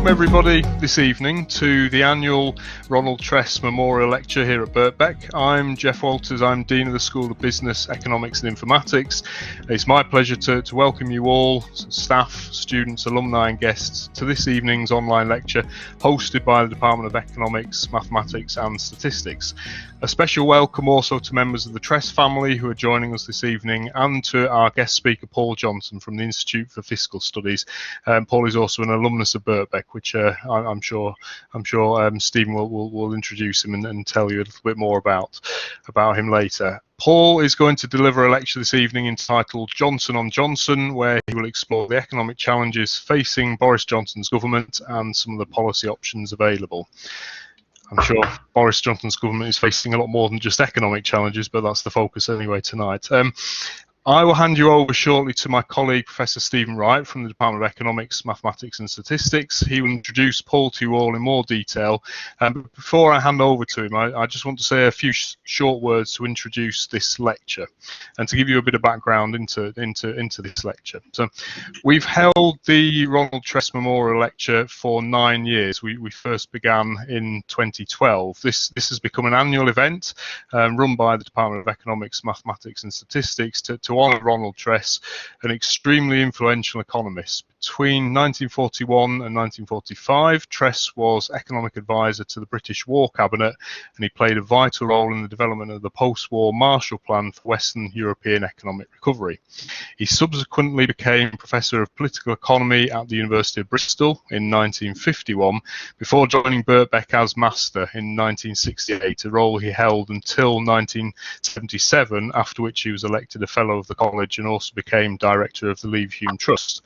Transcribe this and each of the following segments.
Welcome everybody this evening to the annual Ronald Tress Memorial Lecture here at Birkbeck. I'm Jeff Walters, I'm Dean of the School of Business, Economics and Informatics. It's my pleasure to welcome you all, staff, students, alumni and guests, to this evening's online lecture hosted by the Department of Economics, Mathematics and Statistics. A special welcome also to members of the Tress family who are joining us this evening, and to our guest speaker Paul Johnson from the Institute for Fiscal Studies. Paul is also an alumnus of Birkbeck, which I'm sure Stephen will introduce him and tell you a little bit more about him later. Paul is going to deliver a lecture this evening entitled Johnson on Johnson, where he will explore the economic challenges facing Boris Johnson's government and some of the policy options available. I'm sure Boris Johnson's government is facing a lot more than just economic challenges, but that's the focus anyway tonight. I will hand you over shortly to my colleague, Professor Stephen Wright from the Department of Economics, Mathematics and Statistics. He will introduce Paul to you all in more detail. But before I hand over to him, I just want to say a few short words to introduce this lecture and to give you a bit of background into this lecture. So we've held the Ronald Tress Memorial Lecture for 9 years. We first began in 2012. This has become an annual event run by the Department of Economics, Mathematics and Statistics to honour Ronald Tress, an extremely influential economist. Between 1941 and 1945, Tress was economic advisor to the British War Cabinet, and he played a vital role in the development of the post-war Marshall Plan for Western European economic recovery. He subsequently became Professor of Political Economy at the University of Bristol in 1951, before joining Birkbeck as Master in 1968, a role he held until 1977, after which he was elected a Fellow of the College and also became Director of the Leave Hume Trust.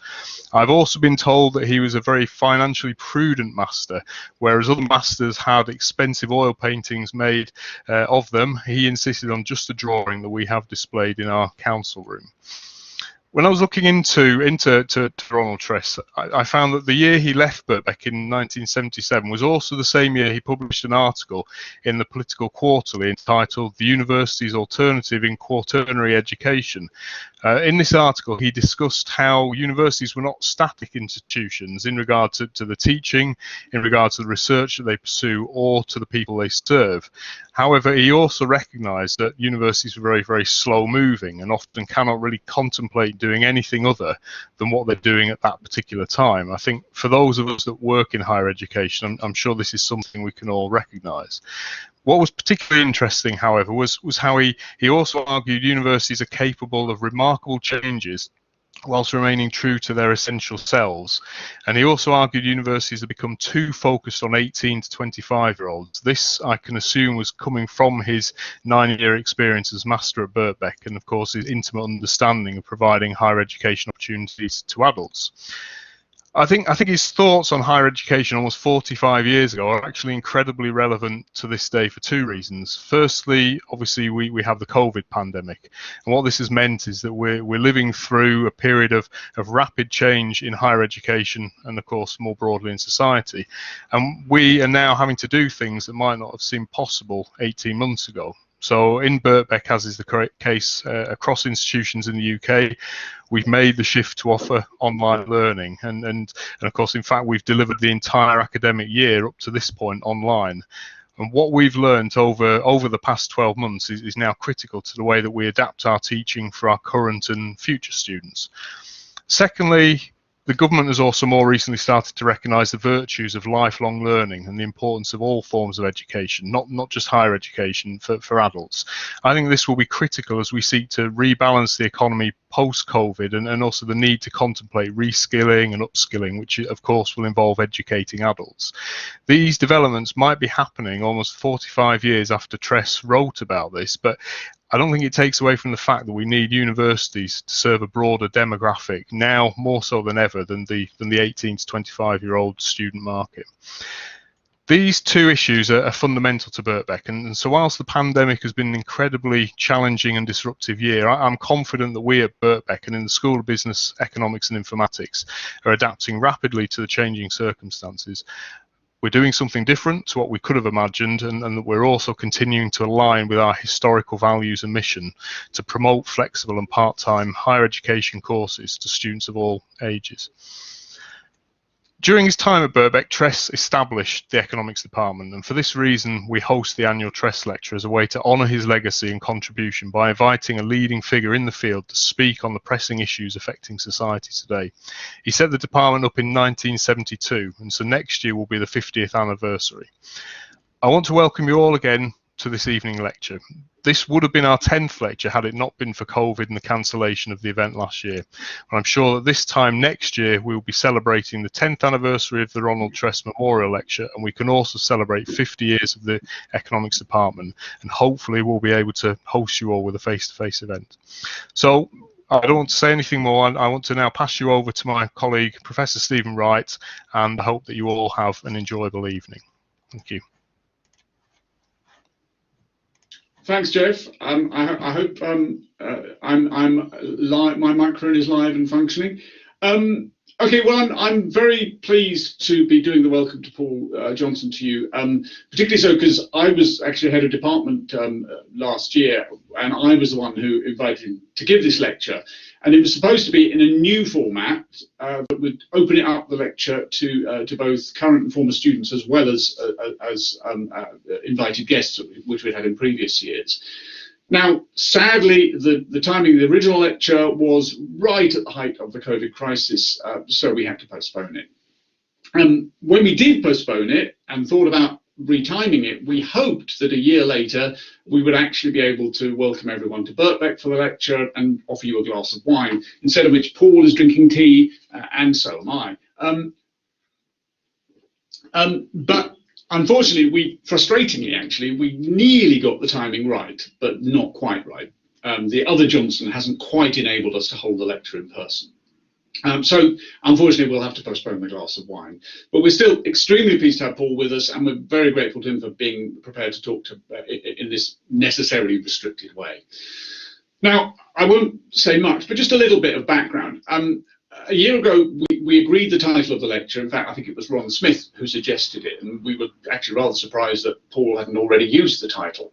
I've also been told that he was a very financially prudent master. Whereas other masters had expensive oil paintings made of them, he insisted on just a drawing that we have displayed in our council room. When I was looking into Ronald Tress, I found that the year he left Birkbeck in 1977 was also the same year he published an article in the Political Quarterly entitled "The University's Alternative in Quaternary Education." In this article, he discussed how universities were not static institutions in regard to the teaching, in regard to the research that they pursue, or to the people they serve. However, he also recognised that universities were very, very slow-moving and often cannot really contemplate doing anything other than what they're doing at that particular time. I think for those of us that work in higher education, I'm sure this is something we can all recognise. What was particularly interesting, however, was how he also argued universities are capable of remarkable changes whilst remaining true to their essential selves. And he also argued universities have become too focused on 18 to 25-year-olds. This, I can assume, was coming from his 9-year experience as Master at Birkbeck and, of course, his intimate understanding of providing higher education opportunities to adults. I think his thoughts on higher education almost 45 years ago are actually incredibly relevant to this day for two reasons. Firstly, obviously, we have the COVID pandemic, and what this has meant is that we're living through a period of rapid change in higher education and, of course, more broadly in society. And we are now having to do things that might not have seemed possible 18 months ago. So in Birkbeck, as is the case across institutions in the UK, we've made the shift to offer online learning. And of course, in fact, we've delivered the entire academic year up to this point online. And what we've learned over the past 12 months is now critical to the way that we adapt our teaching for our current and future students. Secondly, the government has also more recently started to recognise the virtues of lifelong learning and the importance of all forms of education, not just higher education for adults. I think this will be critical as we seek to rebalance the economy post-COVID and also the need to contemplate reskilling and upskilling, which of course will involve educating adults. These developments might be happening almost 45 years after Tress wrote about this, but I don't think it takes away from the fact that we need universities to serve a broader demographic now more so than ever than the 18 to 25-year-old student market. These two issues are fundamental to Birkbeck, and so whilst the pandemic has been an incredibly challenging and disruptive year, I'm confident that we at Birkbeck and in the School of Business, Economics and Informatics are adapting rapidly to the changing circumstances. We're doing something different to what we could have imagined, and that we're also continuing to align with our historical values and mission to promote flexible and part-time higher education courses to students of all ages. During his time at Birkbeck, Tress established the economics department, and for this reason we host the annual Tress Lecture as a way to honour his legacy and contribution by inviting a leading figure in the field to speak on the pressing issues affecting society today. He set the department up in 1972, and so next year will be the 50th anniversary. I want to welcome you all again to this evening lecture. This would have been our 10th lecture had it not been for COVID and the cancellation of the event last year. And I'm sure that this time next year we will be celebrating the 10th anniversary of the Ronald Tress Memorial Lecture, and we can also celebrate 50 years of the economics department, and hopefully we'll be able to host you all with a face-to-face event. So I don't want to say anything more. I want to now pass you over to my colleague, Professor Stephen Wright, and I hope that you all have an enjoyable evening. Thank you. Thanks, Jeff. I hope I'm live. My microphone is live and functioning. Okay, well, I'm very pleased to be doing the welcome to Paul Johnson to you, particularly so because I was actually head of department last year, and I was the one who invited him to give this lecture. And it was supposed to be in a new format that would open it up, the lecture, to both current and former students, as well as invited guests, which we'd had in previous years. Now, sadly, the timing of the original lecture was right at the height of the COVID crisis, so we had to postpone it. And when we did postpone it and thought about retiming it, we hoped that a year later we would actually be able to welcome everyone to Birkbeck for the lecture and offer you a glass of wine, instead of which Paul is drinking tea, and so am I. But unfortunately, frustratingly actually, we nearly got the timing right, but not quite right. The other Johnson hasn't quite enabled us to hold the lecture in person. So unfortunately, we'll have to postpone the glass of wine. But we're still extremely pleased to have Paul with us, and we're very grateful to him for being prepared to talk to in this necessarily restricted way. Now, I won't say much, but just a little bit of background. A year ago, we agreed the title of the lecture. In fact, I think it was Ron Smith who suggested it, and we were actually rather surprised that Paul hadn't already used the title.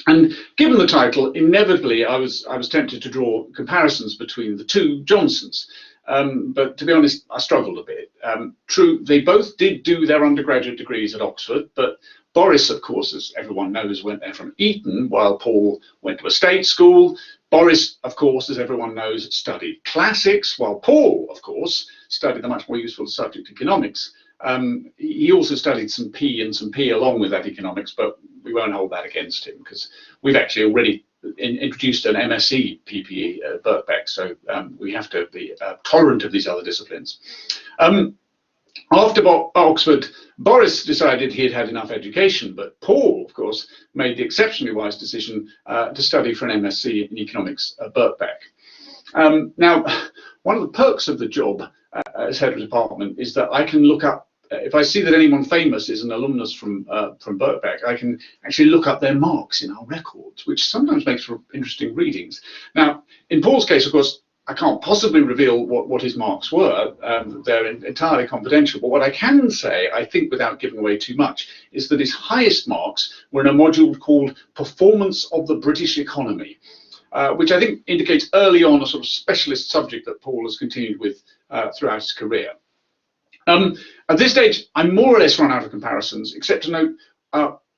And given the title, inevitably, I was tempted to draw comparisons between the two Johnsons. But to be honest, I struggled a bit. True, they both did do their undergraduate degrees at Oxford, but Boris, of course, as everyone knows, went there from Eton, while Paul went to a state school. Boris, of course, as everyone knows, studied classics, while Paul, of course, studied the much more useful subject economics. He also studied some P and some P along with that economics, but we won't hold that against him because we've actually already introduced an MSc PPE at Birkbeck, so we have to be tolerant of these other disciplines. After Oxford, Boris decided he had had enough education, but Paul, of course, made the exceptionally wise decision to study for an MSc in economics at Birkbeck. Now, one of the perks of the job as head of department is that I can look up, if I see that anyone famous is an alumnus from Birkbeck, I can actually look up their marks in our records, which sometimes makes for interesting readings. Now, in Paul's case, of course, I can't possibly reveal what his marks were. They're entirely confidential. But what I can say, I think without giving away too much, is that his highest marks were in a module called Performance of the British Economy, which I think indicates early on a sort of specialist subject that Paul has continued with throughout his career. At this stage, I'm more or less run out of comparisons, except to note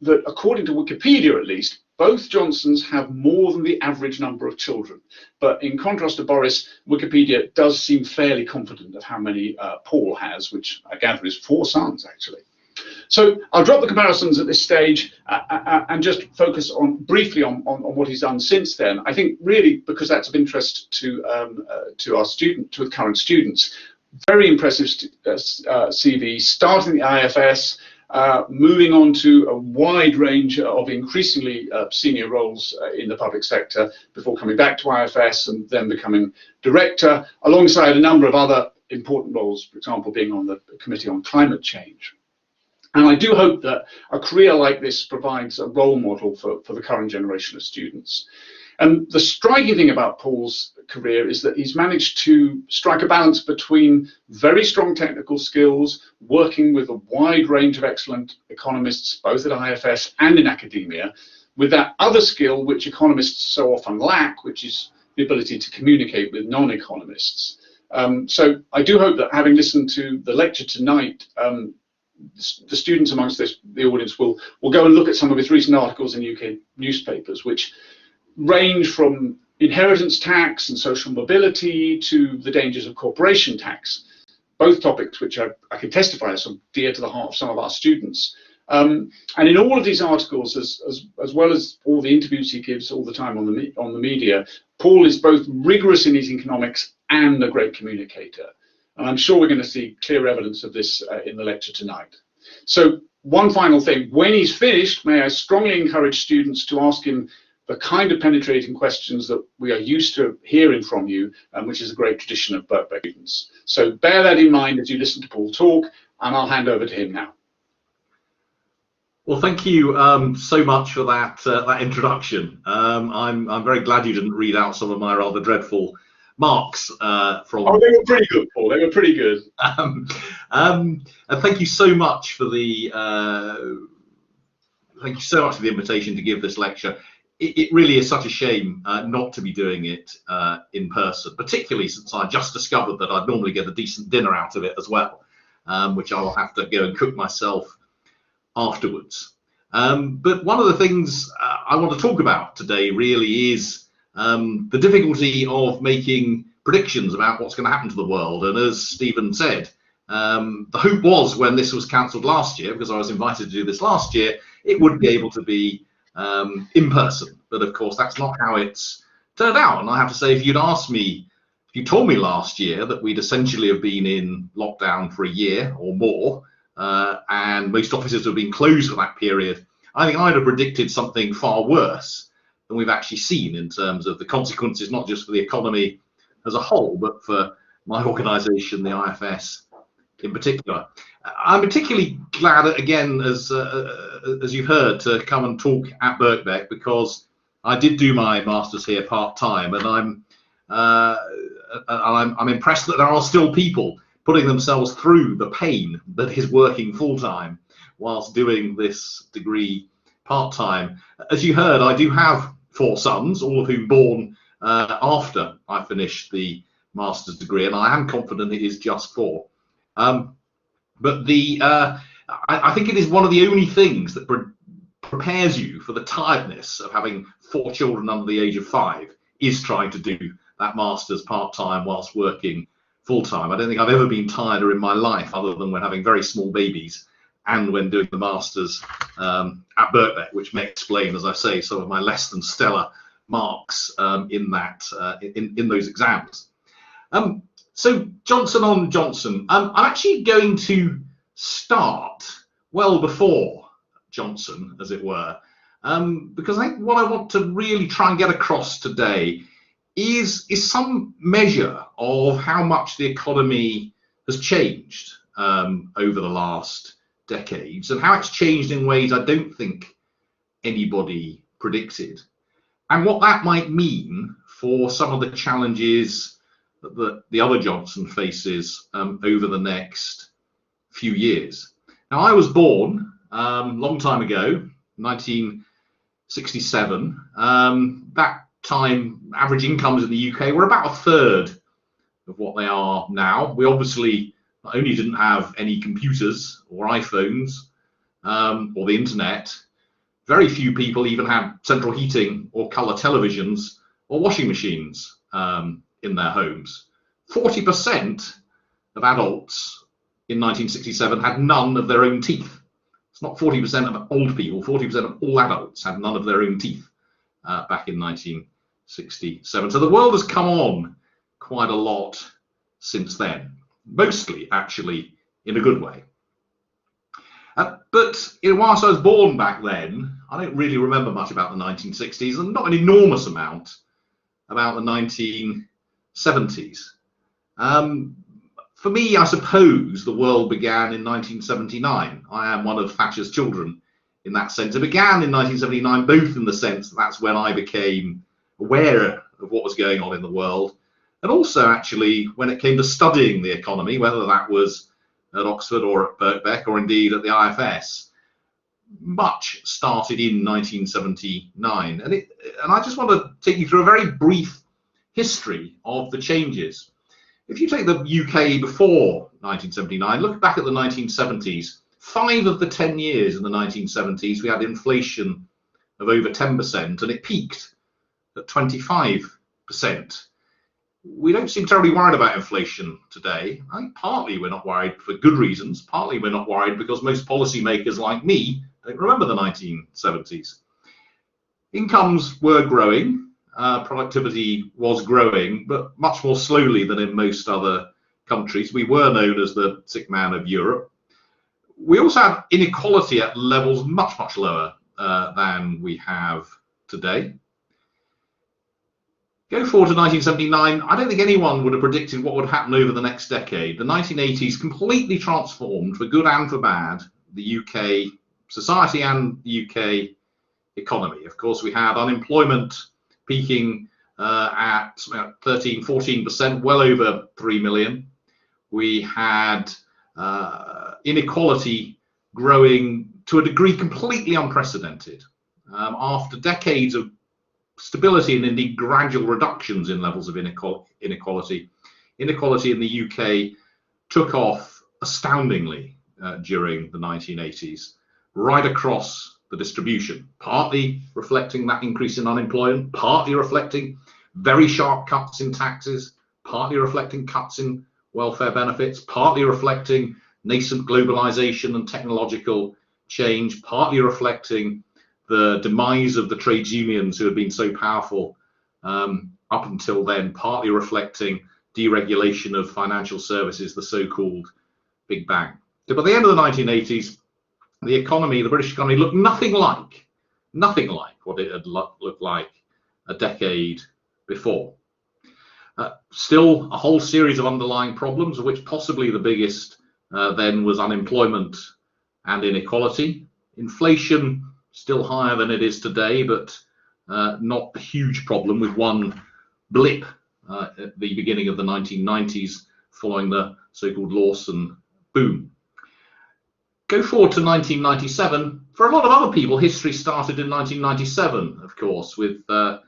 that according to Wikipedia at least, both Johnsons have more than the average number of children. But in contrast to Boris, Wikipedia does seem fairly confident of how many Paul has, which I gather is 4 sons, actually. So I'll drop the comparisons at this stage and just focus briefly on what he's done since then. I think really because that's of interest to the current students. Very impressive CV, starting the IFS, moving on to a wide range of increasingly senior roles in the public sector before coming back to IFS and then becoming director, alongside a number of other important roles, for example, being on the Committee on Climate Change. And I do hope that a career like this provides a role model for the current generation of students. And the striking thing about Paul's career is that he's managed to strike a balance between very strong technical skills, working with a wide range of excellent economists, both at IFS and in academia, with that other skill which economists so often lack, which is the ability to communicate with non-economists. So I do hope that, having listened to the lecture tonight, the students amongst the audience will go and look at some of his recent articles in UK newspapers, which range from inheritance tax and social mobility to the dangers of corporation tax, both topics which I can testify are so dear to the heart of some of our students. And in all of these articles, as well as all the interviews he gives all the time on the media, Paul is both rigorous in his economics and a great communicator. And I'm sure we're going to see clear evidence of this in the lecture tonight. So one final thing, when he's finished, may I strongly encourage students to ask him the kind of penetrating questions that we are used to hearing from you, which is a great tradition of Birkbeck students. So bear that in mind as you listen to Paul talk, and I'll hand over to him now. Well, thank you so much for that introduction. I'm very glad you didn't read out some of my rather dreadful marks from. Oh, they were pretty good, Paul. They were pretty good. And thank you so much for the invitation to give this lecture. It really is such a shame not to be doing it in person, particularly since I just discovered that I'd normally get a decent dinner out of it as well, which I will have to go and cook myself afterwards. But one of the things I want to talk about today really is the difficulty of making predictions about what's going to happen to the world. And as Stephen said, the hope was, when this was cancelled last year, because I was invited to do this last year, it would be able to be in person. But of course, that's not how it's turned out. And I have to say, if you told me last year that we'd essentially have been in lockdown for a year or more, and most offices have been closed for that period, I think I'd have predicted something far worse than we've actually seen in terms of the consequences, not just for the economy as a whole, but for my organisation, the IFS, in particular. I'm particularly glad, again, as you've heard, to come and talk at Birkbeck, because I did do my masters here part-time, and I'm impressed that there are still people putting themselves through the pain that is working full-time whilst doing this degree part-time. As you heard, I do have 4 sons, all of whom born after I finished the master's degree, and I am confident it is just 4. But I think it is one of the only things that prepares you for the tiredness of having 4 children under the age of 5, is trying to do that master's part-time whilst working full-time. I don't think I've ever been tireder in my life, other than when having very small babies and when doing the masters at Birkbeck, which may explain, as I say, some of my less than stellar marks in those exams. So Johnson on Johnson, I'm actually going to start well before Johnson, as it were, because I think what I want to really try and get across today is some measure of how much the economy has changed over the last decades, and how it's changed in ways I don't think anybody predicted, and what that might mean for some of the challenges that the other Johnson faces over the next few years. Now, I was born long time ago, 1967. That time, average incomes in the UK were about 1/3 of what they are now. We obviously not only didn't have any computers or iPhones or the internet, very few people even had central heating or colour televisions or washing machines in their homes. 40% of adults in 1967 had none of their own teeth. It's not 40% of old people, 40% of all adults had none of their own teeth back in 1967. So the world has come on quite a lot since then, mostly actually in a good way. But whilst I was born back then, I don't really remember much about the 1960s, and not an enormous amount about the 1970s. For me, I suppose the world began in 1979. I am one of Thatcher's children in that sense. It began in 1979, both in the sense that that's when I became aware of what was going on in the world, and also actually when it came to studying the economy, whether that was at Oxford or at Birkbeck or indeed at the IFS. Much started in 1979, and I just want to take you through a very brief history of the changes. If you take the UK before 1979, look back at the 1970s, 5 of the 10 years in the 1970s, we had inflation of over 10%, and it peaked at 25%. We don't seem terribly worried about inflation today. I think partly we're not worried for good reasons. Partly we're not worried because most policymakers like me don't remember the 1970s. Incomes were growing, productivity was growing, but much more slowly than in most other countries. We were known as the sick man of Europe. We also had inequality at levels much, much lower than we have today. Go forward to 1979, I don't think anyone would have predicted what would happen over the next decade. The 1980s completely transformed, for good and for bad, the UK society and the UK economy. Of course, we had unemployment peaking at 13, 14%, well over 3 million. We had inequality growing to a degree completely unprecedented. After decades of stability and indeed gradual reductions in levels of inequality in the UK took off astoundingly during the 1980s, right across the distribution, partly reflecting that increase in unemployment, partly reflecting very sharp cuts in taxes, partly reflecting cuts in welfare benefits, partly reflecting nascent globalization and technological change, partly reflecting the demise of the trades unions who had been so powerful up until then, partly reflecting deregulation of financial services, the so-called Big Bang. So by the end of the 1980s, the economy, the British economy, looked nothing like what it had looked like a decade before. Still a whole series of underlying problems, of which possibly the biggest then was unemployment and inequality. Inflation still higher than it is today, but not a huge problem, with one blip at the beginning of the 1990s following the so-called Lawson boom. Go forward to 1997. For a lot of other people, history started in 1997, of course, with the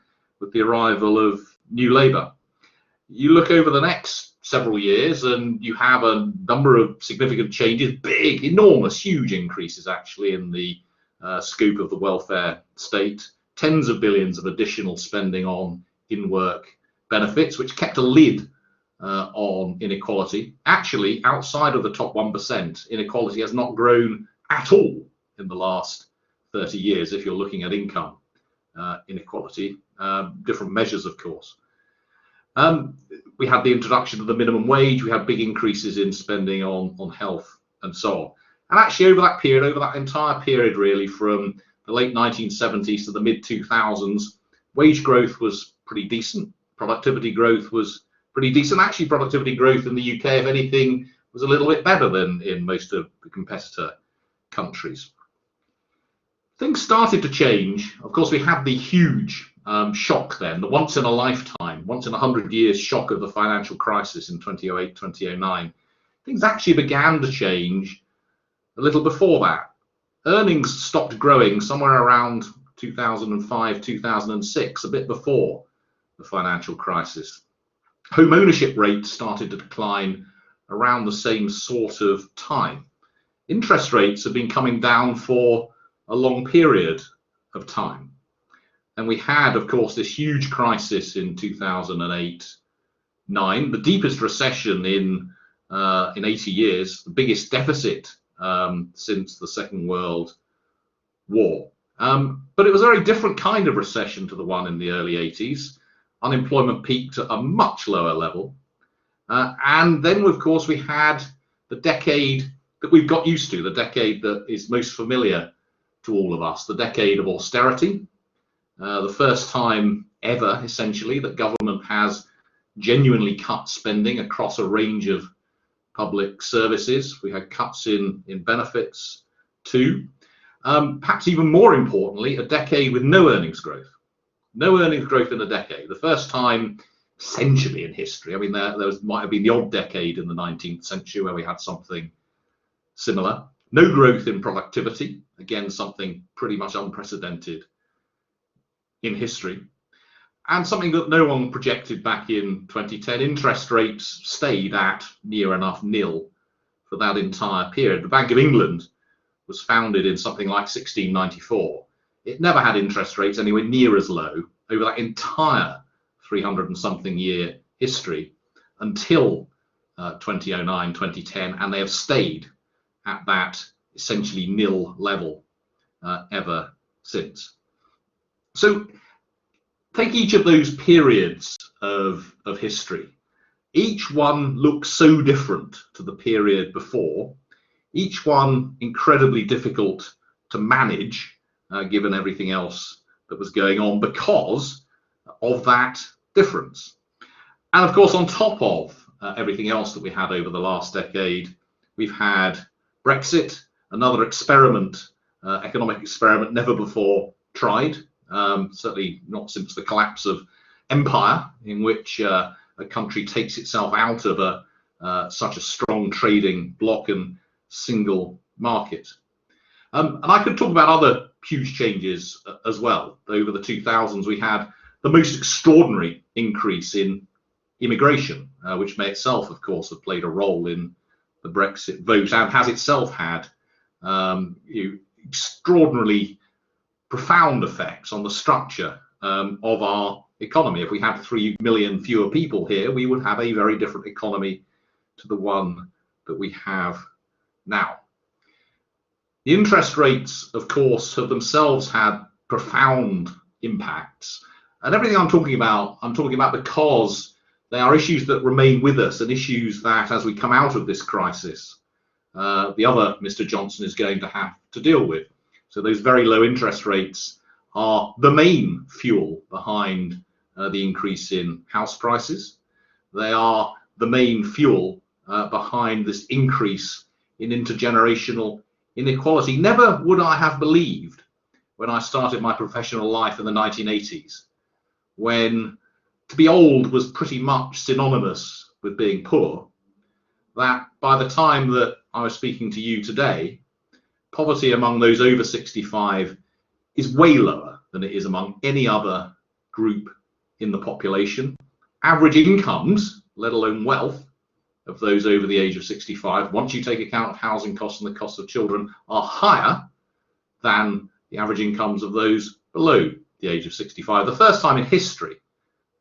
arrival of New Labour. You look over the next several years and you have a number of significant changes, big, enormous, huge increases actually in the scope of the welfare state, tens of billions of additional spending on in-work benefits, which kept a lid on inequality. Actually, outside of the top 1%, inequality has not grown at all in the last 30 years if you're looking at income inequality, different measures, of course. We had the introduction of the minimum wage, we had big increases in spending on health and so on. And actually over that period, over that entire period really, from the late 1970s to the mid-2000s, wage growth was pretty decent, productivity growth was pretty decent. Actually, productivity growth in the UK, if anything, was a little bit better than in most of the competitor countries. Things started to change. Of course, we had the huge shock then, the once in a lifetime, once in 100 years shock of the financial crisis in 2008, 2009. Things actually began to change a little before that. Earnings stopped growing somewhere around 2005, 2006, a bit before the financial crisis. Home ownership rates started to decline around the same sort of time. Interest rates have been coming down for a long period of time. And we had, of course, this huge crisis in 2008-9, the deepest recession in 80 years, the biggest deficit since the Second World War. But it was a very different kind of recession to the one in the early 80s. Unemployment peaked at a much lower level. And then, of course, we had the decade that we've got used to, the decade that is most familiar to all of us, the decade of austerity. The first time ever, essentially, that government has genuinely cut spending across a range of public services. We had cuts in benefits too. Perhaps even more importantly, a decade with no earnings growth. No earnings growth in a decade. The first time essentially in history. I mean, there might have been the odd decade in the 19th century where we had something similar. No growth in productivity. Again, something pretty much unprecedented in history. And something that no one projected back in 2010, interest rates stayed at near enough nil for that entire period. The Bank of England was founded in something like 1694. It never had interest rates anywhere near as low over that entire 300 and something year history until 2009, 2010, and they have stayed at that essentially nil level ever since. So take each of those periods of history. Each one looks so different to the period before, each one incredibly difficult to manage given everything else that was going on because of that difference. And of course, on top of everything else that we had over the last decade, we've had Brexit, another experiment, economic experiment never before tried, certainly not since the collapse of empire, in which a country takes itself out of such a strong trading bloc and single market. And I could talk about other huge changes as well. Over the 2000s, we had the most extraordinary increase in immigration, which may itself, of course, have played a role in the Brexit vote and has itself had extraordinarily profound effects on the structure of our economy. If we had 3 million fewer people here, we would have a very different economy to the one that we have now. The interest rates, of course, have themselves had profound impacts. And everything I'm talking about because they are issues that remain with us and issues that, as we come out of this crisis, the other Mr. Johnson is going to have to deal with. So those very low interest rates are the main fuel behind the increase in house prices. They are the main fuel behind this increase in intergenerational inequality. Never would I have believed when I started my professional life in the 1980s, when to be old was pretty much synonymous with being poor, that by the time that I was speaking to you today, poverty among those over 65 is way lower than it is among any other group in the population. Average incomes, let alone wealth, of those over the age of 65, once you take account of housing costs and the cost of children, are higher than the average incomes of those below the age of 65. The first time in history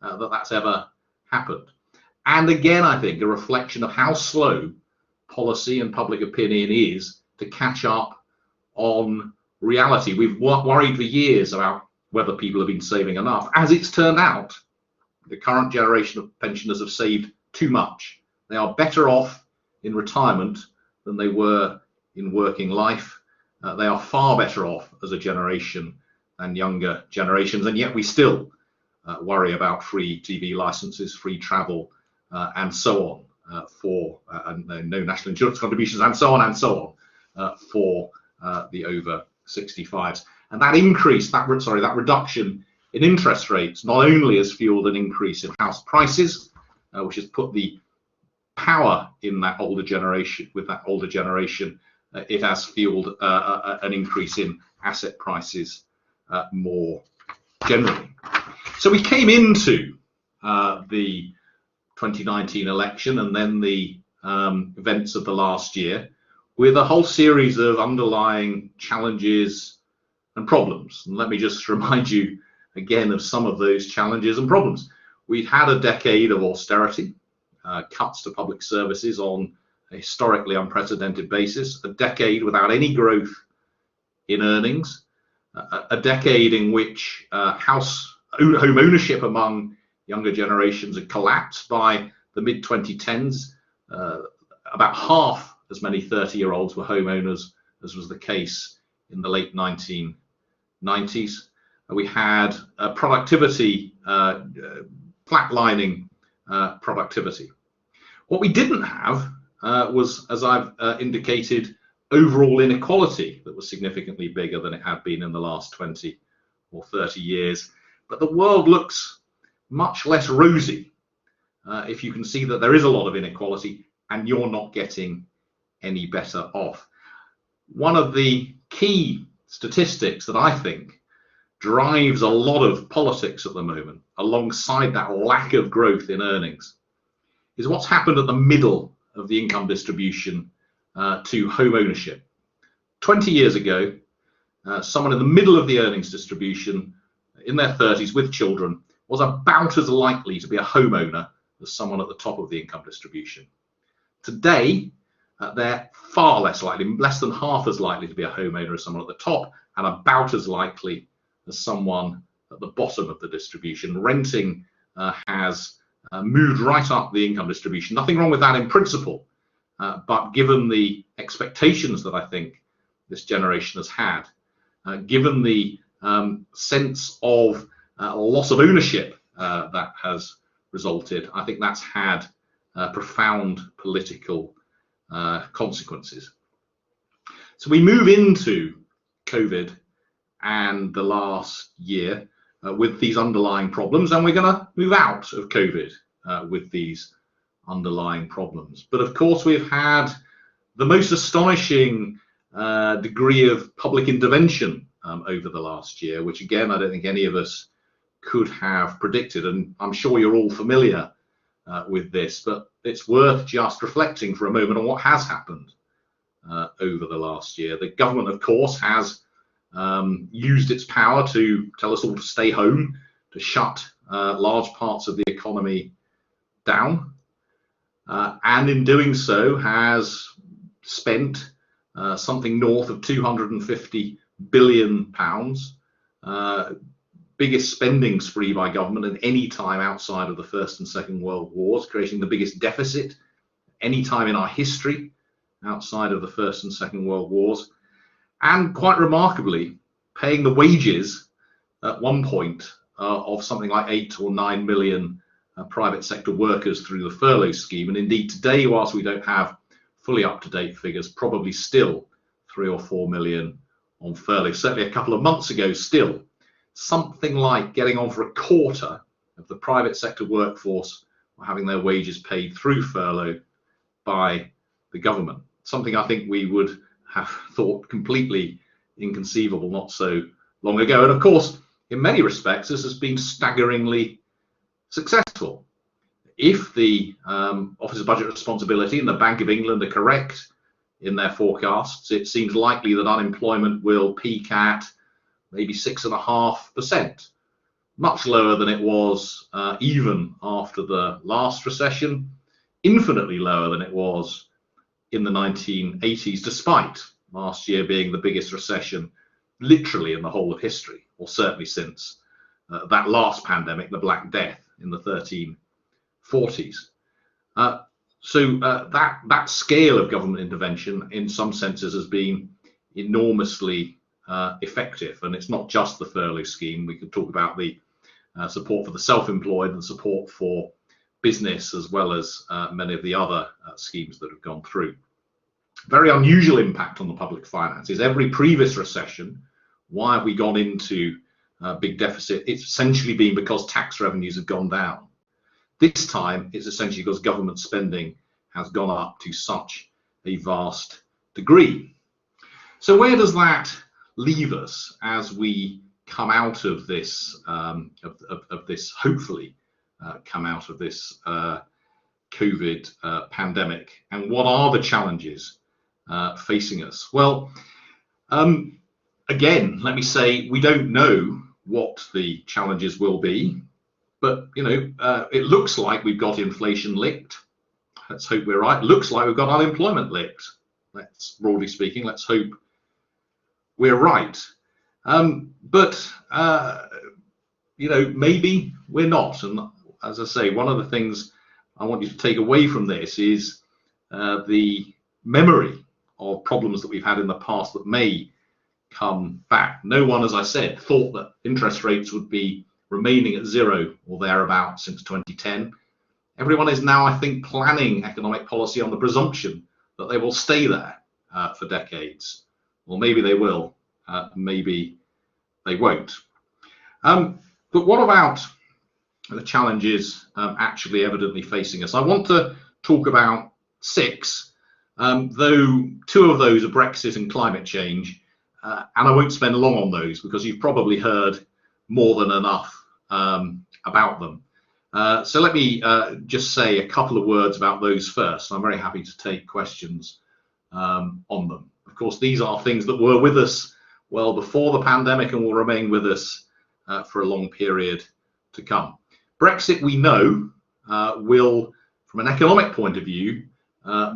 that that's ever happened. And again, I think a reflection of how slow policy and public opinion is to catch up on reality. We've worried for years about whether people have been saving enough. As it's turned out, the current generation of pensioners have saved too much. They are better off in retirement than they were in working life. They are far better off as a generation than younger generations, and yet we still worry about free TV licenses, free travel, and so on for no national insurance contributions, and so on for the over 65s. And that increase, that reduction in interest rates, not only has fueled an increase in house prices, which has put the power in that older generation. With that older generation, it has fueled an increase in asset prices more generally. So we came into the 2019 election and then the events of the last year with a whole series of underlying challenges and problems. And let me just remind you again of some of those challenges and problems. We'd had a decade of austerity, cuts to public services on a historically unprecedented basis, a decade without any growth in earnings, a decade in which home ownership among younger generations had collapsed. By the mid-2010s. About half as many 30-year-olds were homeowners as was the case in the late 1990s. We had productivity, flatlining productivity. What we didn't have was, as I've indicated, overall inequality that was significantly bigger than it had been in the last 20 or 30 years. But the world looks much less rosy if you can see that there is a lot of inequality and you're not getting any better off. One of the key statistics that I think drives a lot of politics at the moment, alongside that lack of growth in earnings, is what's happened at the middle of the income distribution to home ownership. 20 years ago, someone in the middle of the earnings distribution, in their 30s with children, was about as likely to be a homeowner as someone at the top of the income distribution. Today, they're far less likely, less than half as likely to be a homeowner as someone at the top, and about as likely as someone at the bottom of the distribution. Renting has moved right up the income distribution. Nothing wrong with that in principle, but given the expectations that I think this generation has had, given the sense of loss of ownership that has resulted, I think that's had profound political consequences. So we move into COVID and the last year with these underlying problems, and we're going to move out of COVID with these underlying problems. But of course, we've had the most astonishing degree of public intervention over the last year, which again, I don't think any of us could have predicted. And I'm sure you're all familiar with this, but it's worth just reflecting for a moment on what has happened over the last year. The government, of course, has used its power to tell us all to stay home, to shut large parts of the economy down, and in doing so has spent something north of £250 billion, biggest spending spree by government at any time outside of the First and Second World Wars, creating the biggest deficit any time in our history outside of the First and Second World Wars, and quite remarkably paying the wages at one point of something like 8 or 9 million private sector workers through the furlough scheme. And indeed today, whilst we don't have fully up-to-date figures, probably still 3 or 4 million on furlough. Certainly a couple of months ago, still something like getting on for a quarter of the private sector workforce were having their wages paid through furlough by the government. Something I think we would have thought completely inconceivable not so long ago. And of course, in many respects, this has been staggeringly successful. If the Office of Budget Responsibility and the Bank of England are correct in their forecasts, it seems likely that unemployment will peak at maybe 6.5%, much lower than it was even after the last recession, infinitely lower than it was in the 1980s, despite last year being the biggest recession literally in the whole of history, or certainly since that last pandemic, the Black Death in the 1340s. So that scale of government intervention in some senses has been enormously effective, and it's not just the furlough scheme. We could talk about the support for the self-employed and support for business, as well as many of the other schemes that have gone through. Very unusual impact on the public finances. Every previous recession, why have we gone into big deficit? It's essentially been because tax revenues have gone down. This time, it's essentially because government spending has gone up to such a vast degree. So where does that leave us as we come out of this, hopefully come out of this COVID pandemic? And what are the challenges facing us? Well, again, let me say we don't know what the challenges will be, but it looks like we've got inflation licked. Let's hope we're right. It looks like we've got unemployment licked. Broadly speaking, let's hope we're right. But maybe we're not. And as I say, one of the things I want you to take away from this is the memory of problems that we've had in the past that may come back. No one, as I said, thought that interest rates would be remaining at zero or thereabout since 2010. Everyone is now, I think, planning economic policy on the presumption that they will stay there for decades. Well, maybe they will, maybe they won't. But what about the challenges actually evidently facing us? I want to talk about 6, though 2 of those are Brexit and climate change, and I won't spend long on those because you've probably heard more than enough about them. So let me just say a couple of words about those first. I'm very happy to take questions on them. Of course, these are things that were with us well before the pandemic and will remain with us for a long period to come. Brexit, we know, will, from an economic point of view,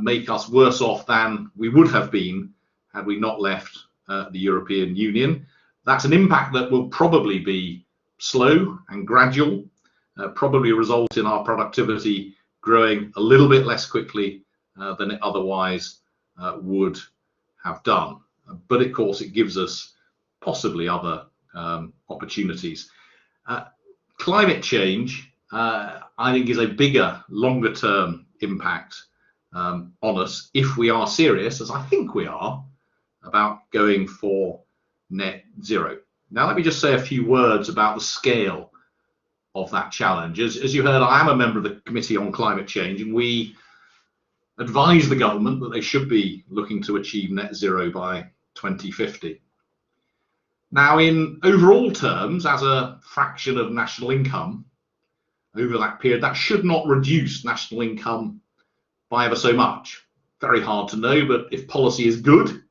make us worse off than we would have been had we not left the European Union. That's an impact that will probably be slow and gradual, probably result in our productivity growing a little bit less quickly than it otherwise would have done. But of course, it gives us possibly other opportunities. Climate change, I think, is a bigger, longer term impact on us if we are serious, as I think we are, about going for net zero. Now, let me just say a few words about the scale of that challenge. As you heard, I am a member of the Committee on Climate Change, and we advise the government that they should be looking to achieve net zero by 2050. Now, in overall terms, as a fraction of national income over that period, that should not reduce national income by ever so much. Very hard to know, but if policy is good,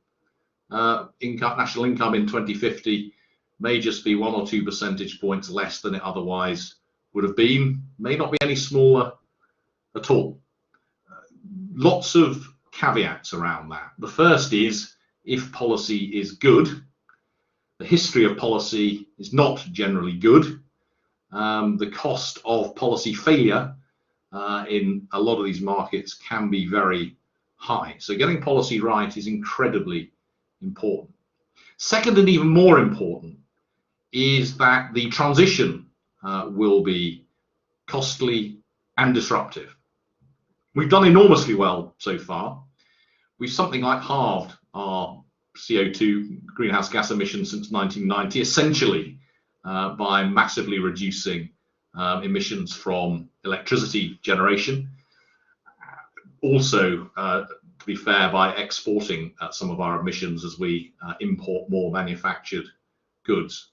national income in 2050 may just be 1 or 2 percentage points less than it otherwise would have been, may not be any smaller at all. Lots of caveats around that. The first is, if policy is good, the history of policy is not generally good. The cost of policy failure in a lot of these markets can be very high. So getting policy right is incredibly important. Second, and even more important, is that the transition will be costly and disruptive. We've done enormously well so far. We've something like halved our CO2 greenhouse gas emissions since 1990, essentially by massively reducing emissions from electricity generation. Also, to be fair, by exporting some of our emissions as we import more manufactured goods.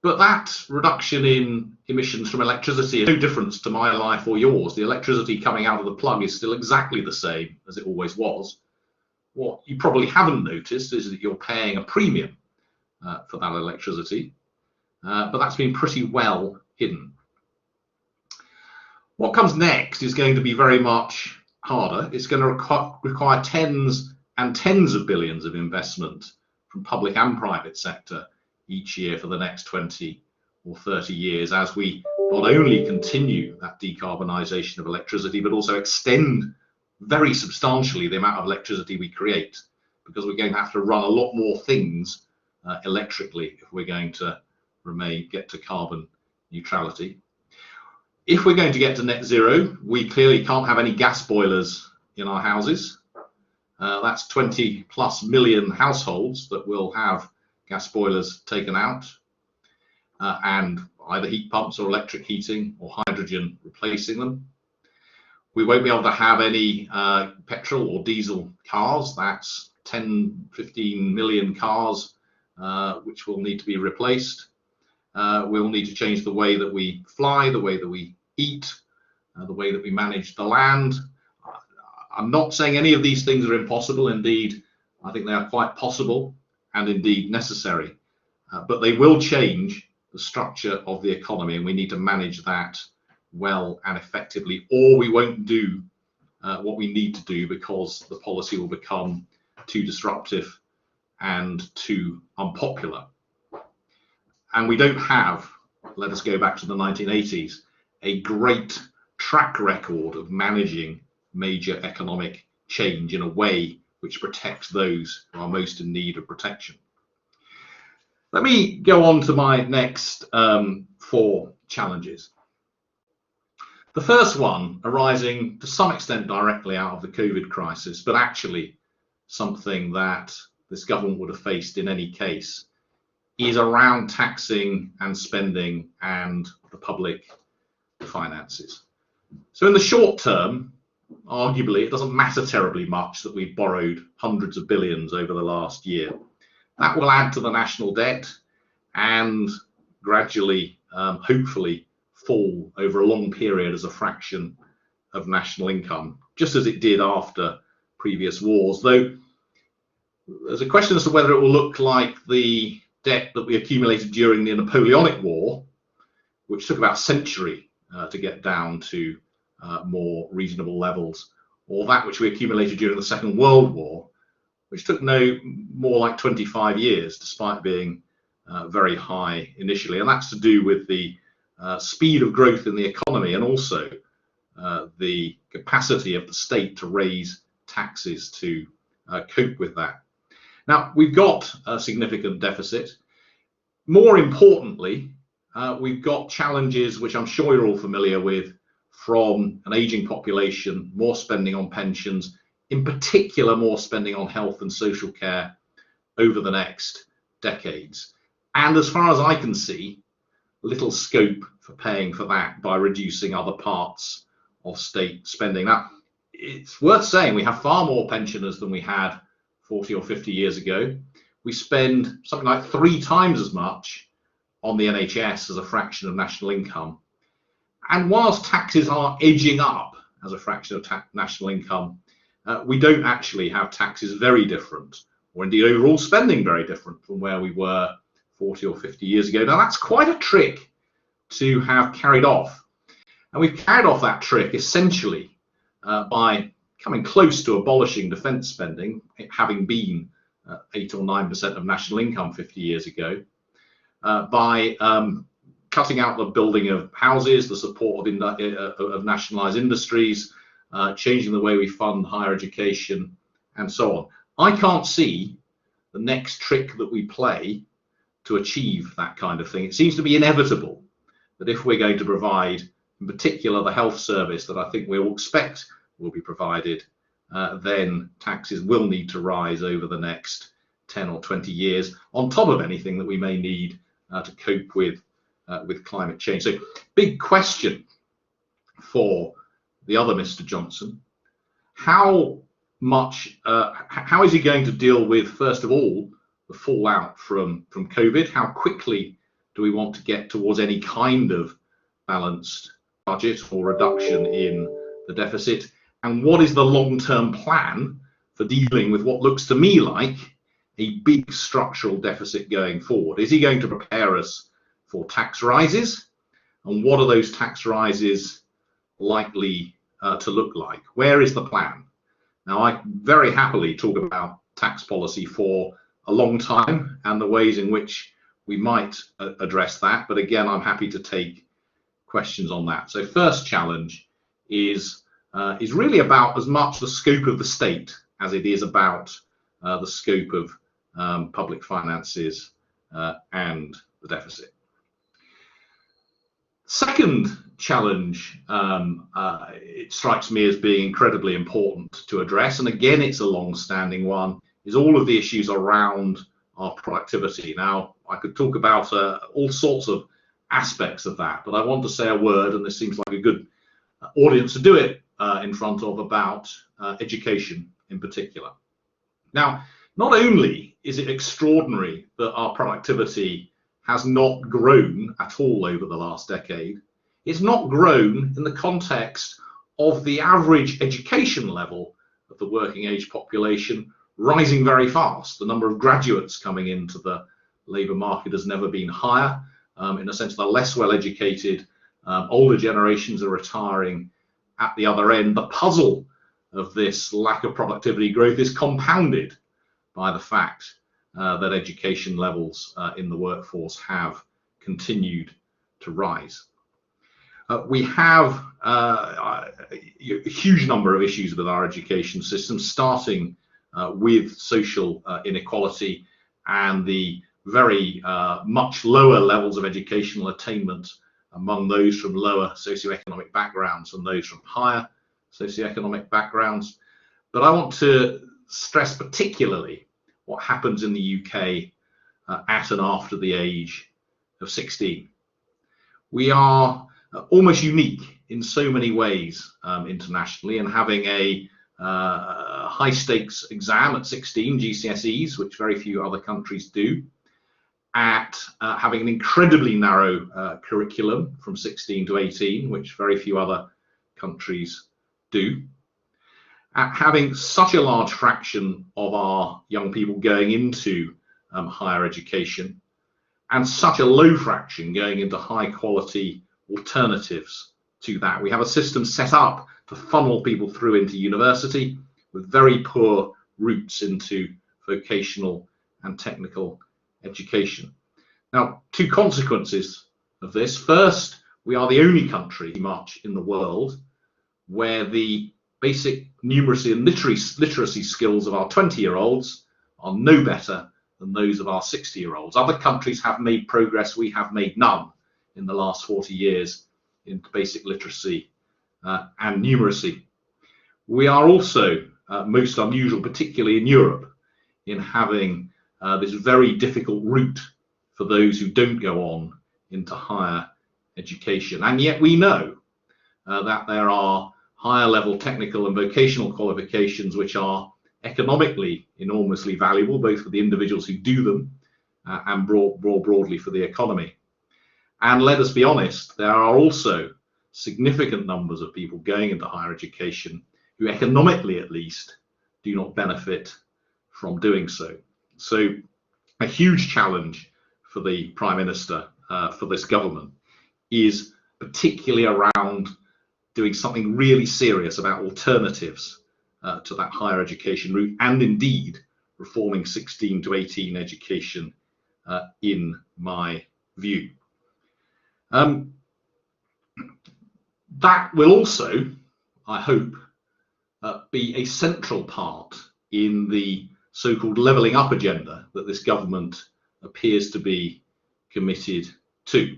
But that reduction in emissions from electricity is no difference to my life or yours. The electricity coming out of the plug is still exactly the same as it always was. What you probably haven't noticed is that you're paying a premium for that electricity, but that's been pretty well hidden. What comes next is going to be very much harder. It's going to require tens and tens of billions of investment from public and private sector each year for the next 20 or 30 years, as we not only continue that decarbonisation of electricity, but also extend very substantially the amount of electricity we create, because we're going to have to run a lot more things electrically if we're going to get to carbon neutrality. If we're going to get to net zero, we clearly can't have any gas boilers in our houses. That's 20+ million households that will have gas boilers taken out and either heat pumps or electric heating or hydrogen replacing them. We won't be able to have any petrol or diesel cars. That's 10-15 million cars which will need to be replaced. We'll need to change the way that we fly, the way that we eat, the way that we manage the land. I'm not saying any of these things are impossible. Indeed, I think they are quite possible and indeed necessary, but they will change the structure of the economy, and we need to manage that well and effectively, or we won't do what we need to do, because the policy will become too disruptive and too unpopular. And we don't have, let us go back to the 1980s, a great track record of managing major economic change in a way which protects those who are most in need of protection. Let me go on to my next 4 challenges. The first one, arising to some extent directly out of the COVID crisis, but actually something that this government would have faced in any case, is around taxing and spending and the public finances. So in the short term, arguably, it doesn't matter terribly much that we've borrowed hundreds of billions over the last year. That will add to the national debt and gradually, hopefully, fall over a long period as a fraction of national income, just as it did after previous wars. Though there's a question as to whether it will look like the debt that we accumulated during the Napoleonic War, which took about a century to get down to more reasonable levels, or that which we accumulated during the Second World War, which took no more like 25 years, despite being very high initially. And that's to do with the speed of growth in the economy and also the capacity of the state to raise taxes to cope with that. Now, we've got a significant deficit. More importantly, we've got challenges which I'm sure you're all familiar with, from an aging population, more spending on pensions, in particular more spending on health and social care over the next decades. And as far as I can see, little scope for paying for that by reducing other parts of state spending. Now, it's worth saying we have far more pensioners than we had 40 or 50 years ago. We spend something like 3 times as much on the NHS as a fraction of national income. And whilst taxes are edging up as a fraction of national income, we don't actually have taxes very different, or indeed overall spending very different from where we were 40 or 50 years ago. Now, that's quite a trick to have carried off. And we've carried off that trick essentially by coming close to abolishing defence spending, it having been 8 or 9% of national income 50 years ago, by cutting out the building of houses, the support of nationalised industries, changing the way we fund higher education, and so on. I can't see the next trick that we play to achieve that kind of thing. It seems to be inevitable that if we're going to provide, in particular, the health service that I think we all expect will be provided, then taxes will need to rise over the next 10 or 20 years, on top of anything that we may need to cope with climate change. So, big question for the other Mr. Johnson: how is he going to deal with, first of all, the fallout from COVID? How quickly do we want to get towards any kind of balanced budget or reduction in the deficit? And what is the long-term plan for dealing with what looks to me like a big structural deficit going forward? Is he going to prepare us for tax rises? And what are those tax rises likely to look like? Where is the plan? Now, I very happily talk about tax policy for a long time and the ways in which we might address that. But again, I'm happy to take questions on that. So first challenge is really about as much the scope of the state as it is about the scope of public finances and the deficit. Second challenge, it strikes me as being incredibly important to address, and again it's a long-standing one, is all of the issues around our productivity. Now, I could talk about all sorts of aspects of that, but I want to say a word, and this seems like a good audience to do it in front of, about education in particular. Now, not only is it extraordinary that our productivity has not grown at all over the last decade, it's not grown in the context of the average education level of the working age population rising very fast. The number of graduates coming into the labour market has never been higher. In a sense, the less well-educated older generations are retiring at the other end. The puzzle of this lack of productivity growth is compounded by the fact that education levels in the workforce have continued to rise. We have a huge number of issues with our education system, starting with social inequality and the very much lower levels of educational attainment among those from lower socioeconomic backgrounds and those from higher socioeconomic backgrounds. But I want to stress particularly what happens in the UK at and after the age of 16. We are almost unique in so many ways internationally, and having a high stakes exam at 16, GCSEs, which very few other countries do, at having an incredibly narrow curriculum from 16 to 18, which very few other countries do, at having such a large fraction of our young people going into higher education, and such a low fraction going into high quality alternatives to that. We have a system set up to funnel people through into university with very poor routes into vocational and technical education. Now, two consequences of this. First, we are the only country much in the world where the basic numeracy and literacy skills of our 20-year-olds are no better than those of our 60-year-olds. Other countries have made progress, we have made none in the last 40 years in basic literacy and numeracy. We are also most unusual, particularly in Europe, in having this very difficult route for those who don't go on into higher education. And yet we know that there are higher level technical and vocational qualifications which are economically enormously valuable, both for the individuals who do them and more broadly for the economy. And let us be honest, there are also significant numbers of people going into higher education who economically at least do not benefit from doing so. So a huge challenge for the Prime Minister, for this government, is particularly around doing something really serious about alternatives to that higher education route, and indeed reforming 16 to 18 education in my view. That will also, I hope, be a central part in the so-called levelling up agenda that this government appears to be committed to.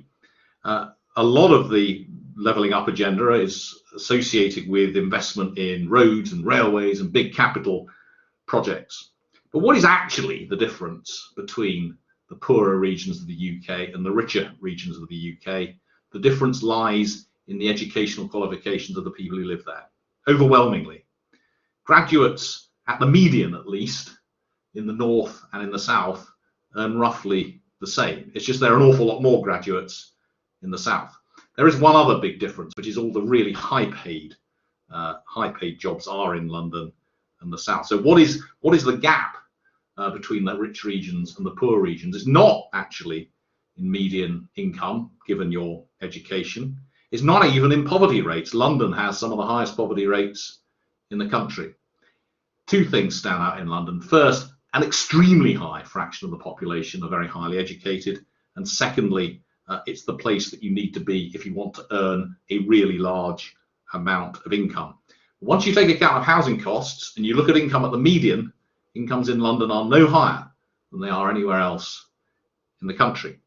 A lot of the levelling up agenda is associated with investment in roads and railways and big capital projects. But what is actually the difference between the poorer regions of the UK and the richer regions of the UK? The difference lies in the educational qualifications of the people who live there. Overwhelmingly, graduates at the median, at least, in the north and in the south, earn roughly the same. It's just there are an awful lot more graduates in the south. There is one other big difference, which is all the really high-paid jobs are in London and the south. So what is the gap between the rich regions and the poor regions? It's not actually in median income, given your education. It's not even in poverty rates. London has some of the highest poverty rates in the country. Two things stand out in London. First, an extremely high fraction of the population are very highly educated. And secondly, it's the place that you need to be if you want to earn a really large amount of income. Once you take account of housing costs and you look at income at the median, incomes in London are no higher than they are anywhere else in the country.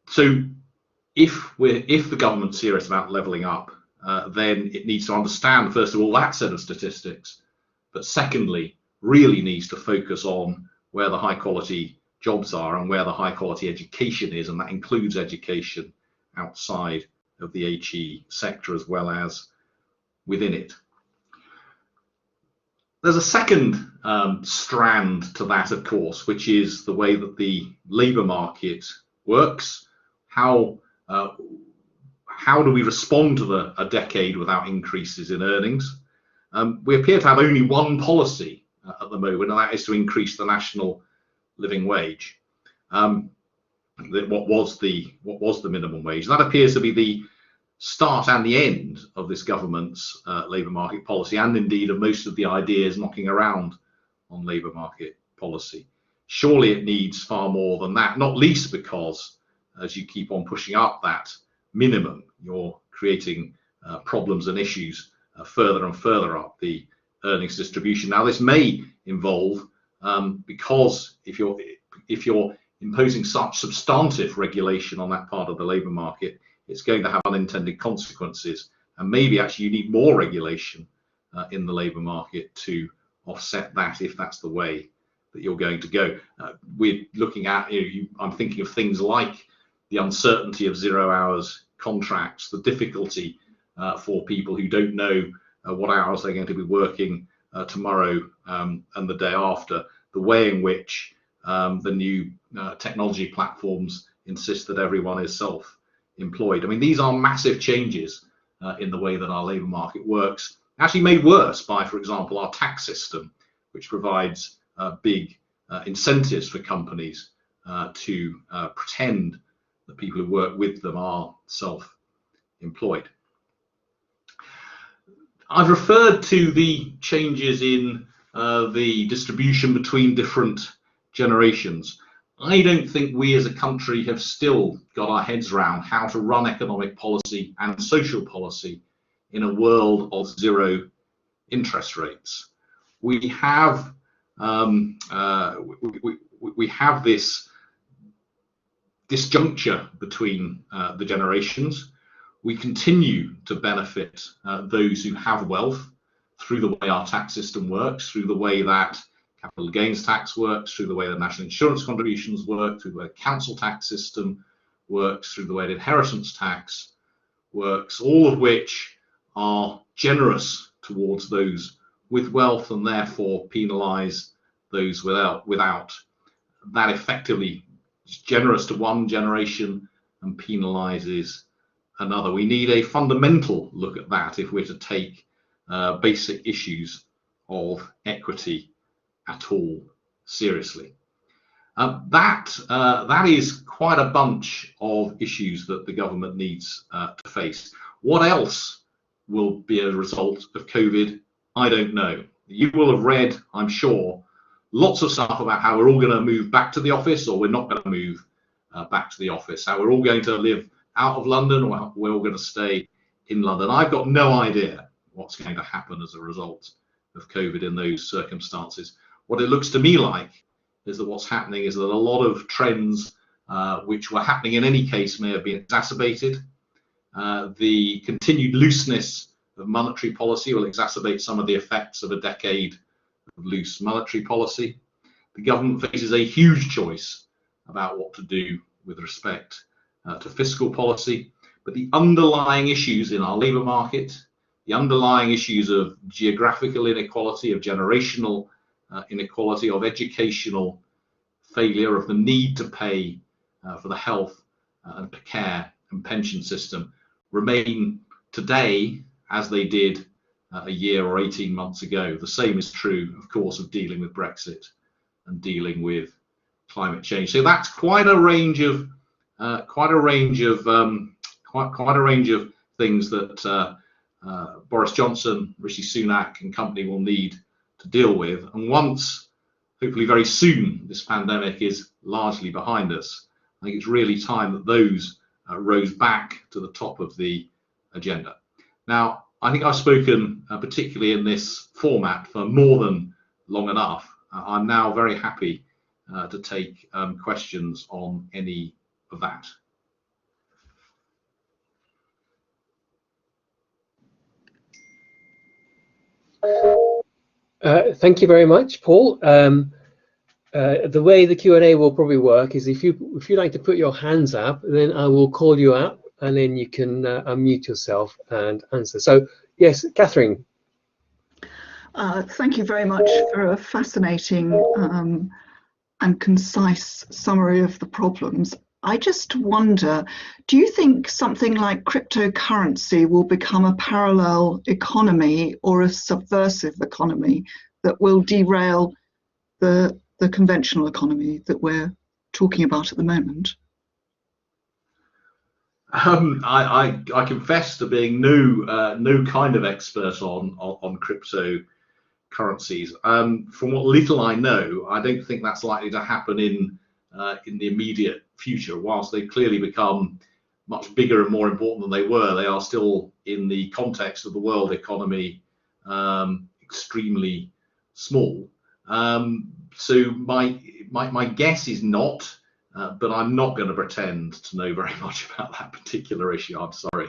So if the government's serious about levelling up, then it needs to understand, first of all, that set of statistics, but secondly, really needs to focus on where the high quality jobs are and where the high quality education is, and that includes education outside of the HE sector as well as within it. There's a second strand to that, of course, which is the way that the labour market works. How do we respond to a decade without increases in earnings? We appear to have only one policy at the moment, and that is to increase the national living wage. What was the minimum wage? That appears to be the start and the end of this government's labour market policy, and indeed of most of the ideas knocking around on labour market policy. Surely it needs far more than that, not least because as you keep on pushing up that minimum, you're creating problems and issues further and further up the earnings distribution. Now this may involve, because if you're imposing such substantive regulation on that part of the labour market, it's going to have unintended consequences, and maybe actually you need more regulation in the labour market to offset that, if that's the way that you're going to go. We're looking at, I'm thinking of things like the uncertainty of 0 hours contracts, the difficulty for people who don't know what hours they're going to be working tomorrow and the day after, the way in which the new technology platforms insist that everyone is self-employed. I mean, these are massive changes in the way that our labour market works, actually made worse by, for example, our tax system, which provides big incentives for companies to pretend that people who work with them are self-employed. I've referred to the changes in the distribution between different generations. I don't think we as a country have still got our heads around how to run economic policy and social policy in a world of zero interest rates. We have we have this disjuncture between the generations. We continue to benefit those who have wealth through the way our tax system works, through the way that capital gains tax works, through the way the national insurance contributions work, through the way the council tax system works, through the way the inheritance tax works, all of which are generous towards those with wealth and therefore penalise those without. That effectively is generous to one generation and penalises another. We need a fundamental look at that if we're to take basic issues of equity at all seriously. That is quite a bunch of issues that the government needs to face. What else will be a result of COVID? I don't know. You will have read, I'm sure, lots of stuff about how we're all going to move back to the office, or we're not going to move back to the office, how we're all going to live out of London, or we're all going to stay in London. I've got no idea what's going to happen as a result of COVID in those circumstances. What it looks to me like is that what's happening is that a lot of trends which were happening in any case may have been exacerbated. The continued looseness of monetary policy will exacerbate some of the effects of a decade of loose monetary policy. The government faces a huge choice about what to do with respect to fiscal policy, but the underlying issues in our labour market, the underlying issues of geographical inequality, of generational inequality, of educational failure, of the need to pay for the health and care and pension system remain today as they did a year or 18 months ago. The same is true, of course, of dealing with Brexit and dealing with climate change. So that's quite a range of things that Boris Johnson, Rishi Sunak, and company will need to deal with. And once, hopefully very soon, this pandemic is largely behind us, I think it's really time that those rose back to the top of the agenda. Now, I think I've spoken particularly in this format for more than long enough. I'm now very happy to take questions on any of that. Thank you very much, Paul. The way the Q&A will probably work is if you like to put your hands up, then I will call you up, and then you can unmute yourself and answer. So, yes, Catherine. Thank you very much for a fascinating and concise summary of the problems. I just wonder, do you think something like cryptocurrency will become a parallel economy or a subversive economy that will derail the conventional economy that we're talking about at the moment? I confess to being no kind of expert on cryptocurrencies. From what little I know, I don't think that's likely to happen in the immediate future. Whilst they've clearly become much bigger and more important than they were, they are still, in the context of the world economy, extremely small. So my guess is not. But I'm not going to pretend to know very much about that particular issue. I'm sorry.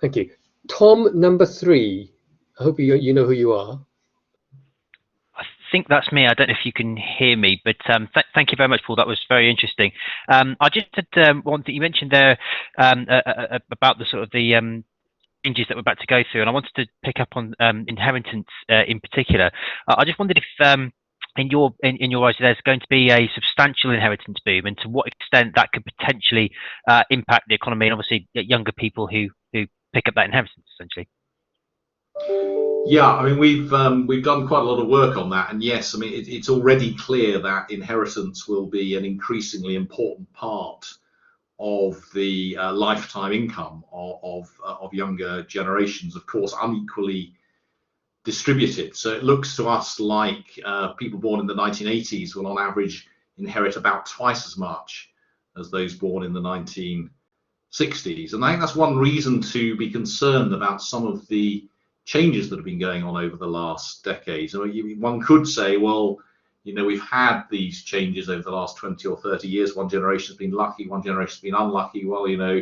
Thank you. Tom, number 3. I hope you know who you are. I think that's me. I don't know if you can hear me, but thank you very much, Paul. That was very interesting. I just had one thing you mentioned there about the sort of the changes that we're about to go through, and I wanted to pick up on inheritance in particular. I just wondered if, in your eyes, there's going to be a substantial inheritance boom, and to what extent that could potentially impact the economy, and obviously younger people who pick up that inheritance, essentially. Yeah, I mean, we've done quite a lot of work on that, and yes, I mean it's already clear that inheritance will be an increasingly important part of the lifetime income of younger generations, of course, unequally distributed. So it looks to us like people born in the 1980s will on average inherit about twice as much as those born in the 1960s. And I think that's one reason to be concerned about some of the changes that have been going on over the last decades. I mean, one could say, well, you know, we've had these changes over the last 20 or 30 years. One generation has been lucky, one generation has been unlucky. Well, you know,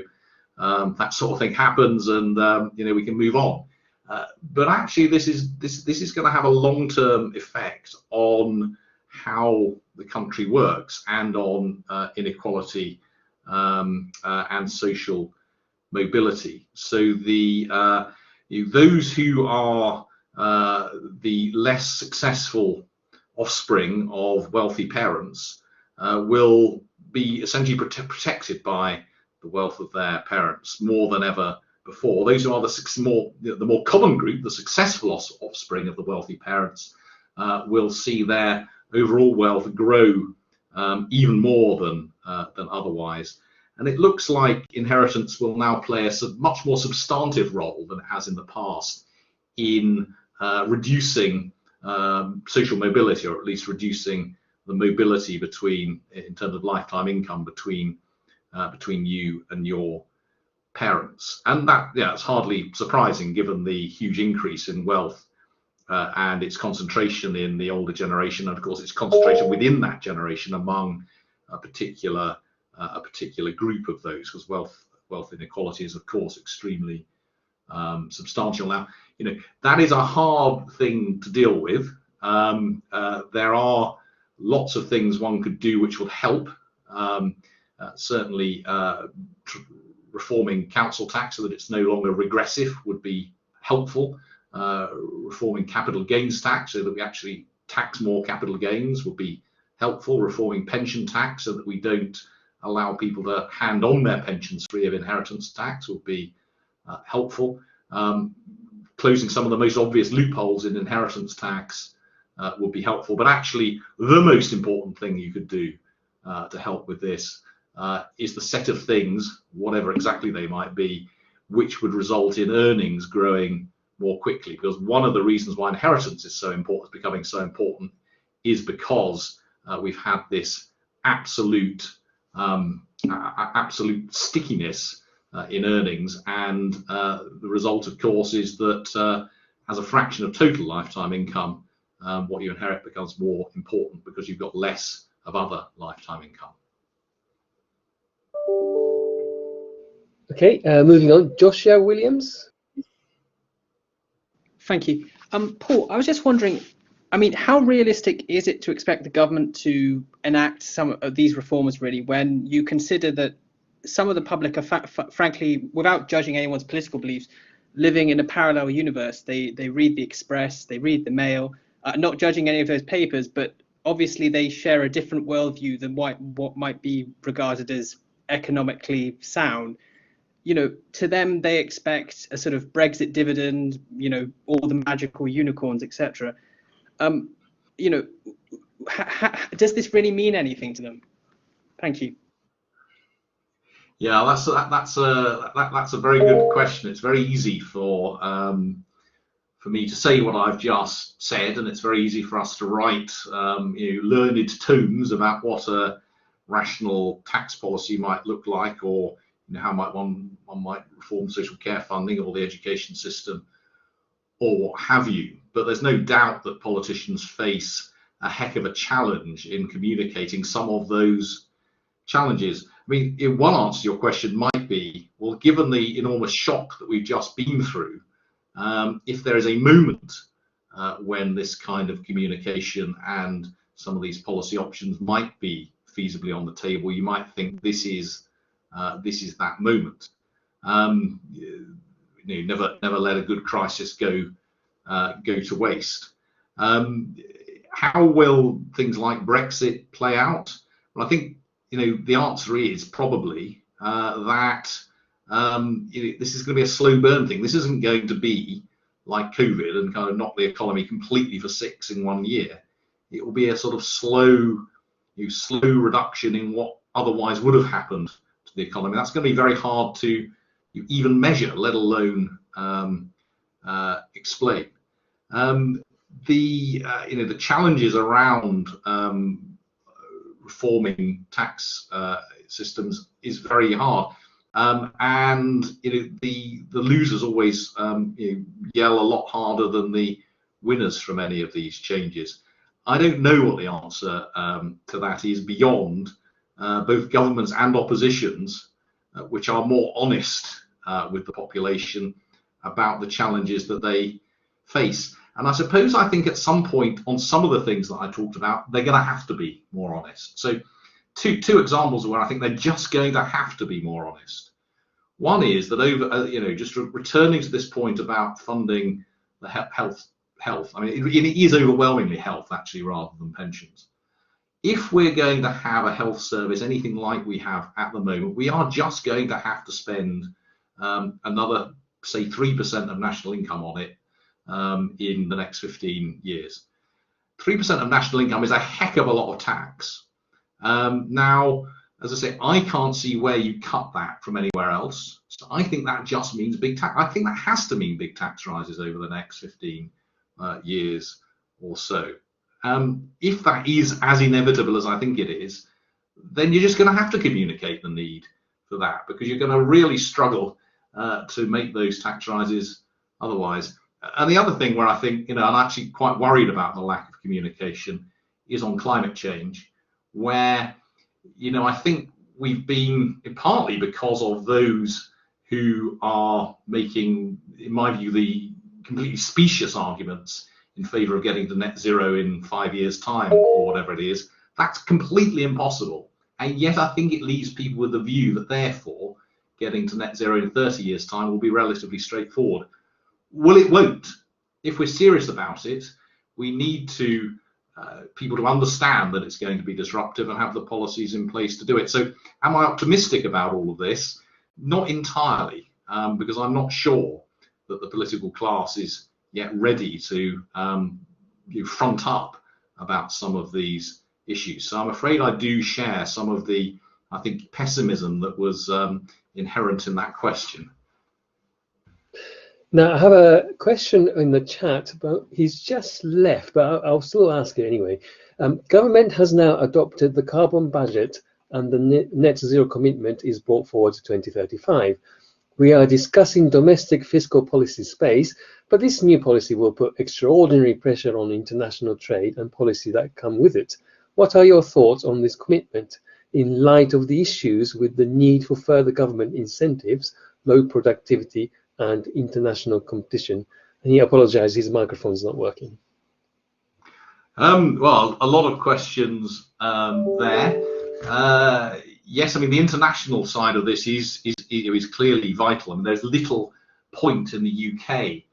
that sort of thing happens, and you know, we can move on. But actually, this is going to have a long-term effect on how the country works and on inequality and social mobility. So those who are the less successful offspring of wealthy parents will be essentially protected by the wealth of their parents more than ever before. Those who are the more common group, the successful offspring of the wealthy parents, will see their overall wealth grow even more than otherwise. And it looks like inheritance will now play a much more substantive role than it has in the past in reducing social mobility, or at least reducing the mobility in terms of lifetime income between you and your parents. And that, yeah, it's hardly surprising given the huge increase in wealth and its concentration in the older generation, and of course its concentration within that generation among a particular group of those, because wealth inequality is of course extremely substantial. Now, you know, that is a hard thing to deal with. There are lots of things one could do which would help. Certainly reforming council tax so that it's no longer regressive would be helpful. Reforming capital gains tax so that we actually tax more capital gains would be helpful. Reforming pension tax so that we don't allow people to hand on their pensions free of inheritance tax would be helpful. Closing some of the most obvious loopholes in inheritance tax would be helpful. But actually, the most important thing you could do to help with this is the set of things, whatever exactly they might be, which would result in earnings growing more quickly. Because one of the reasons why inheritance is so important, becoming so important, is because we've had this absolute stickiness in earnings, and the result, of course, is that as a fraction of total lifetime income, what you inherit becomes more important because you've got less of other lifetime income. Okay, moving on. Joshua Williams. Thank you. Paul, I was just wondering, I mean, how realistic is it to expect the government to enact some of these reforms, really, when you consider that some of the public are, frankly, without judging anyone's political beliefs, living in a parallel universe? They read the Express, they read the Mail, not judging any of those papers, but obviously they share a different worldview than what might be regarded as economically sound. You know, to them, they expect a sort of Brexit dividend, you know, all the magical unicorns, etc. You know, does this really mean anything to them? Thank you. Yeah, that's a very good question. It's very easy for me to say what I've just said, and it's very easy for us to write you know, learned tomes about what a rational tax policy might look like, or you know, how one might reform social care funding or the education system, or what have you. But there's no doubt that politicians face a heck of a challenge in communicating some of those challenges. I mean, one answer to your question might be, well, given the enormous shock that we've just been through, if there is a moment when this kind of communication and some of these policy options might be feasibly on the table, you might think this is that moment. never let a good crisis go to waste. How will things like Brexit play out? Well, I think the answer is probably that this is going to be a slow burn thing. This isn't going to be like COVID and kind of knock the economy completely for six in 1 year. It will be a sort of slow reduction in what otherwise would have happened to the economy. That's going to be very hard to even measure, let alone explain. The challenges around reforming tax systems is very hard, and the losers always yell a lot harder than the winners from any of these changes. I don't know what the answer to that is beyond both governments and oppositions, which are more honest with the population about the challenges that they face. And I think at some point on some of the things that I talked about, they're going to have to be more honest. So two examples where I think they're just going to have to be more honest. One is that just returning to this point about funding the health. I mean, it is overwhelmingly health actually rather than pensions. If we're going to have a health service, anything like we have at the moment, we are just going to have to spend another, say, 3% of national income on it in the next 15 years. 3% of national income is a heck of a lot of tax. Now, as I say, I can't see where you cut that from anywhere else. So I think that just means big tax. I think that has to mean big tax rises over the next 15 years or so. If that is as inevitable as I think it is, then you're just going to have to communicate the need for that, because you're going to really struggle to make those tax rises otherwise. And the other thing where I think, I'm actually quite worried about the lack of communication is on climate change, where, I think we've been, partly because of those who are making, in my view, the completely specious arguments in favour of getting to net zero in 5 years' time or whatever it is. That's completely impossible. And yet I think it leaves people with the view that therefore getting to net zero in 30 years' time will be relatively straightforward. Well, it won't. If we're serious about it, we need to people to understand that it's going to be disruptive and have the policies in place to do it. So am I optimistic about all of this? Not entirely, because I'm not sure that the political class is yet ready to front up about some of these issues. So I'm afraid I do share some of the, I think, pessimism that was inherent in that question. Now, I have a question in the chat, but he's just left, but I'll still ask it anyway. Government has now adopted the carbon budget, and the net zero commitment is brought forward to 2035. We are discussing domestic fiscal policy space, but this new policy will put extraordinary pressure on international trade and policy that come with it. What are your thoughts on this commitment in light of the issues with the need for further government incentives, low productivity, and international competition? And he apologizes, his microphone's not working. Well, a lot of questions there. Yes, I mean, the international side of this is clearly vital. I mean, there's little point in the UK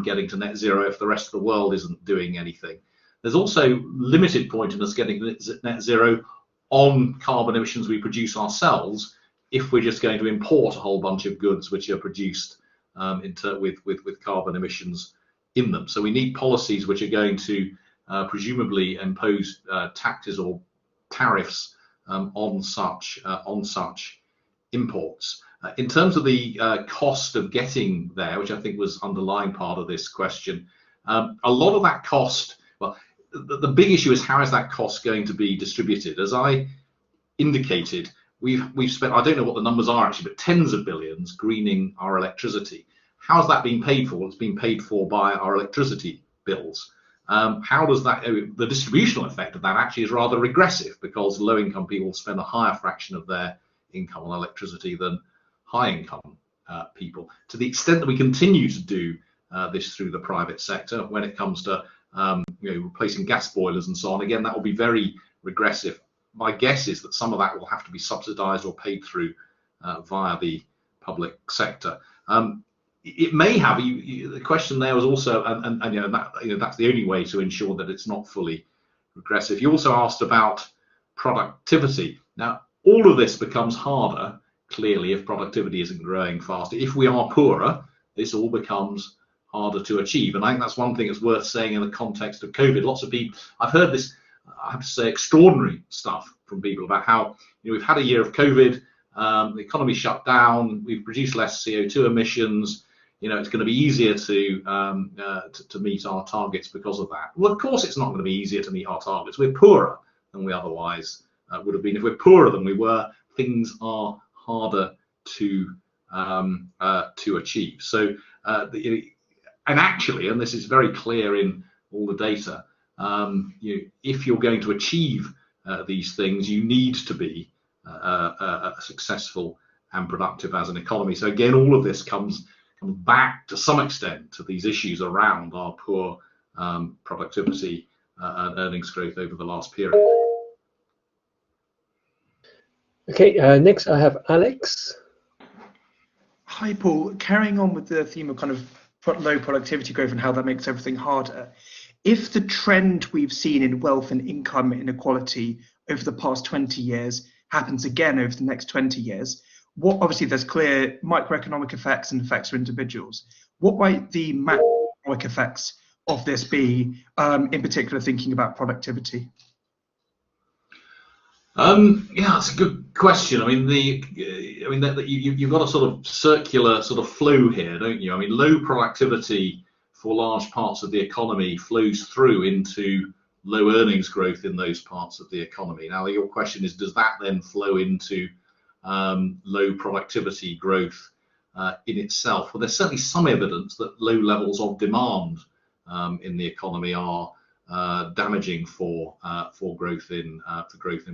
getting to net zero if the rest of the world isn't doing anything. There's also limited point in us getting net zero on carbon emissions we produce ourselves if we're just going to import a whole bunch of goods which are produced with carbon emissions in them. So we need policies which are going to presumably impose taxes or tariffs on such imports. In terms of the cost of getting there, which I think was underlying part of this question, a lot of that cost, well, the big issue is how is that cost going to be distributed? As I indicated, we've spent, I don't know what the numbers are actually, but tens of billions greening our electricity. How's that being paid for? Well, it's being paid for by our electricity bills. How does that, the distributional effect of that actually is rather regressive, because low-income people spend a higher fraction of their income on electricity than high-income people. To the extent that we continue to do this through the private sector, when it comes to replacing gas boilers and so on, again, that will be very regressive. My guess is that some of that will have to be subsidised or paid through via the public sector. it may have. The question there was also, and that's the only way to ensure that it's not fully regressive. You also asked about productivity. Now, all of this becomes harder, clearly, if productivity isn't growing faster. If we are poorer, this all becomes harder to achieve. And I think that's one thing that's worth saying in the context of COVID. Lots of people, I've heard this, I have to say, extraordinary stuff from people about how we've had a year of COVID, the economy shut down, we've produced less CO2 emissions. It's going to be easier to meet our targets because of that. Well, of course, it's not going to be easier to meet our targets. We're poorer than we otherwise would have been. If we're poorer than we were, things are harder to achieve. So, and actually, and this is very clear in all the data, if you're going to achieve these things, you need to be successful and productive as an economy. So again, all of this comes back to some extent to these issues around our poor productivity and earnings growth over the last period. Okay, next I have Alex. Hi, Paul. Carrying on with the theme of kind of low productivity growth and how that makes everything harder. If the trend we've seen in wealth and income inequality over the past 20 years happens again over the next 20 years, obviously there's clear microeconomic effects and effects for individuals. What might the macroeconomic effects of this be, in particular thinking about productivity? Yeah, that's a good question. I mean, you've got a sort of circular sort of flow here, don't you? I mean, low productivity for large parts of the economy flows through into low earnings growth in those parts of the economy. Now, your question is, does that then flow into low productivity growth in itself? Well, there's certainly some evidence that low levels of demand in the economy are damaging for growth in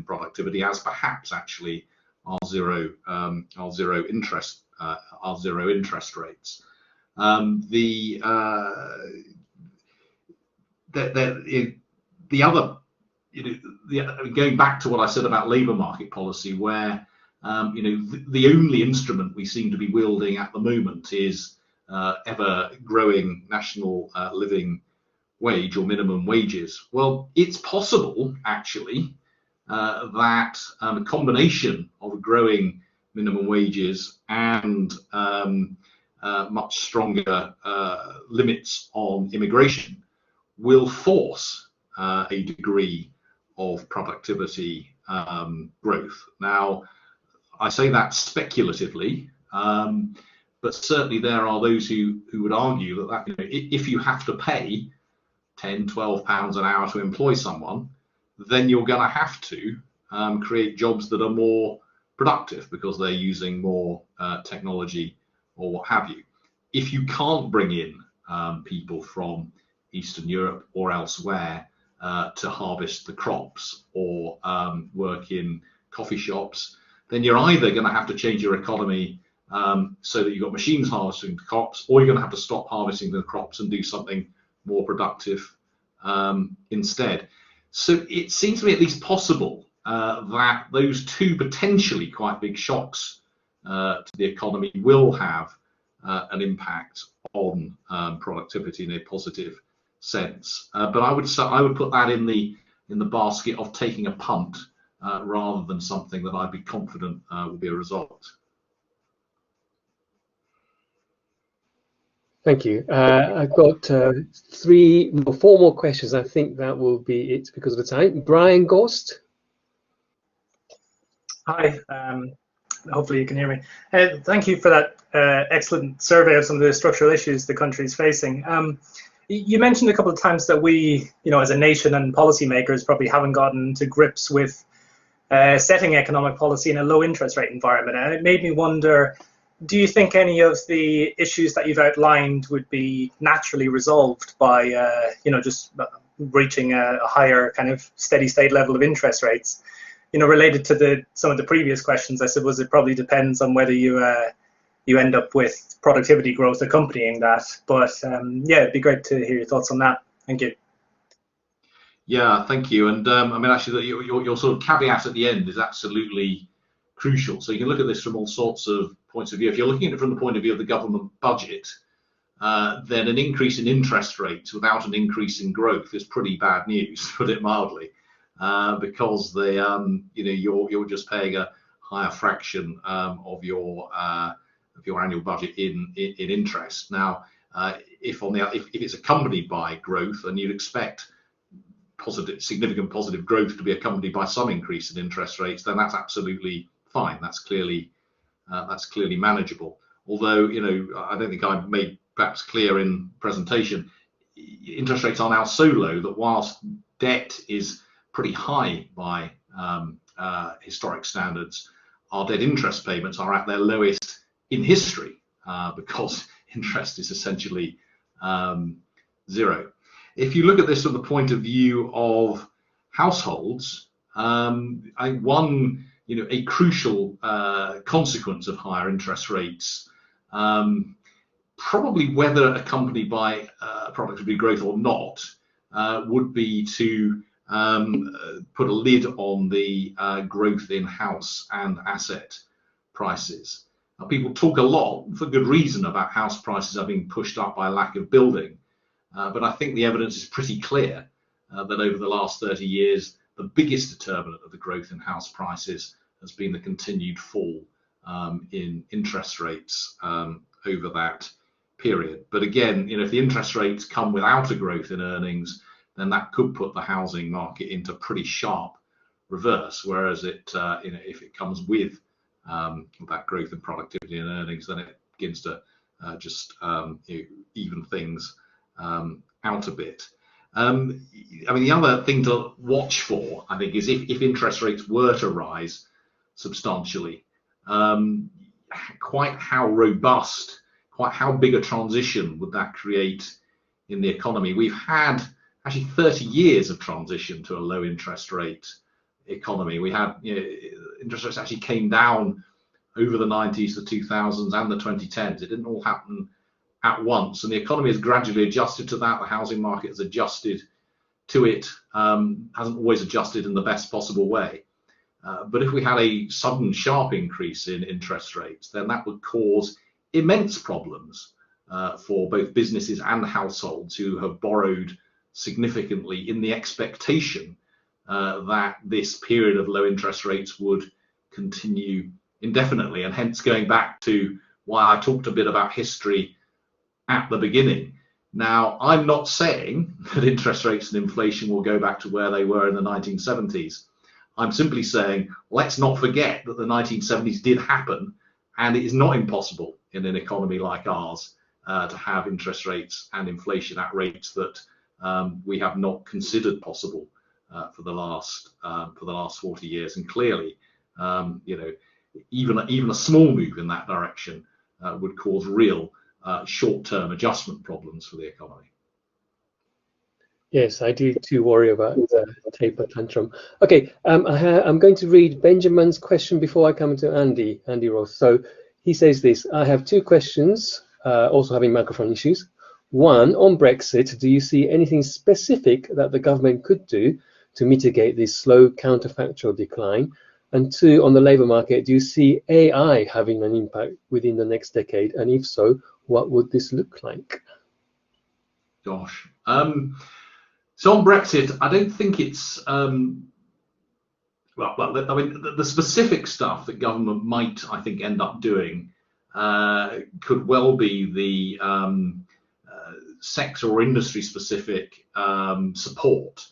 productivity, as perhaps actually our zero interest rates. Going back to what I said about labour market policy, where the only instrument we seem to be wielding at the moment is ever growing national living wage or minimum wages. Well, it's possible actually that a combination of growing minimum wages and much stronger limits on immigration will force a degree of productivity growth. Now, I say that speculatively, but certainly there are those who would argue that if you have to pay £10–12 an hour to employ someone, then you're going to have to create jobs that are more productive because they're using more technology or what have you. If you can't bring in people from Eastern Europe or elsewhere to harvest the crops or work in coffee shops, then you're either going to have to change your economy so that you've got machines harvesting the crops, or you're going to have to stop harvesting the crops and do something more productive instead. So it seems to me at least possible that those two potentially quite big shocks to the economy will have an impact on productivity in a positive sense. But I would put that in the basket of taking a punt rather than something that I'd be confident will be a result. Thank you. I've got 4 more questions. I think that will be it because of the time. Brian Gost. Hi. Hopefully you can hear me. Thank you for that excellent survey of some of the structural issues the country is facing. You mentioned a couple of times that we, as a nation and policymakers, probably haven't gotten to grips with setting economic policy in a low interest rate environment. And it made me wonder, do you think any of the issues that you've outlined would be naturally resolved by, just reaching a higher kind of steady state level of interest rates? Related to some of the previous questions, I suppose it probably depends on whether you end up with productivity growth accompanying that. But yeah, it'd be great to hear your thoughts on that. Thank you. Yeah, thank you. And I mean, actually, your sort of caveat at the end is absolutely crucial. So you can look at this from all sorts of points of view. If you're looking at it from the point of view of the government budget, then an increase in interest rates without an increase in growth is pretty bad news, to put it mildly, because you're just paying a higher fraction of your annual budget in interest. Now, if it's accompanied by growth, and you'd expect significant positive growth to be accompanied by some increase in interest rates, then that's absolutely fine. That's clearly manageable. Although, I don't think I made perhaps clear in presentation, interest rates are now so low that whilst debt is pretty high by historic standards, our debt interest payments are at their lowest in history because interest is essentially zero. If you look at this from the point of view of households, a crucial consequence of higher interest rates, probably whether accompanied by productivity growth or not, would be to put a lid on the growth in house and asset prices. Now, people talk a lot, for good reason, about house prices are being pushed up by a lack of building, but I think the evidence is pretty clear that over the last 30 years, the biggest determinant of the growth in house prices has been the continued fall in interest rates over that period. But again, if the interest rates come without a growth in earnings, then that could put the housing market into pretty sharp reverse. Whereas if it comes with that growth in productivity and earnings, then it begins to just even things out a bit. The other thing to watch for, I think, is if interest rates were to rise substantially, quite how robust, quite how big a transition would that create in the economy? We've had actually 30 years of transition to a low interest rate economy. We had interest rates actually came down over the 90s, the 2000s, and the 2010s. It didn't all happen at once, and the economy has gradually adjusted to that. The housing market has adjusted to it, hasn't always adjusted in the best possible way. But if we had a sudden sharp increase in interest rates, then that would cause immense problems for both businesses and households who have borrowed significantly in the expectation that this period of low interest rates would continue indefinitely, and hence going back to why I talked a bit about history at the beginning. Now, I'm not saying that interest rates and inflation will go back to where they were in the 1970s. I'm simply saying, let's not forget that the 1970s did happen, and it is not impossible in an economy like ours to have interest rates and inflation at rates that we have not considered possible for the last 40 years. And clearly, even a small move in that direction would cause real short-term adjustment problems for the economy. Yes, I do too worry about the taper tantrum. Okay, I'm going to read Benjamin's question before I come to Andy Ross. So he says this: I have two questions, also having microphone issues. One, on Brexit, do you see anything specific that the government could do to mitigate this slow counterfactual decline? And two, on the labour market, do you see AI having an impact within the next decade? And if so, what would this look like? Gosh. So on Brexit, I don't think it's, the specific stuff that government might, I think, end up doing could well be the sector or industry specific support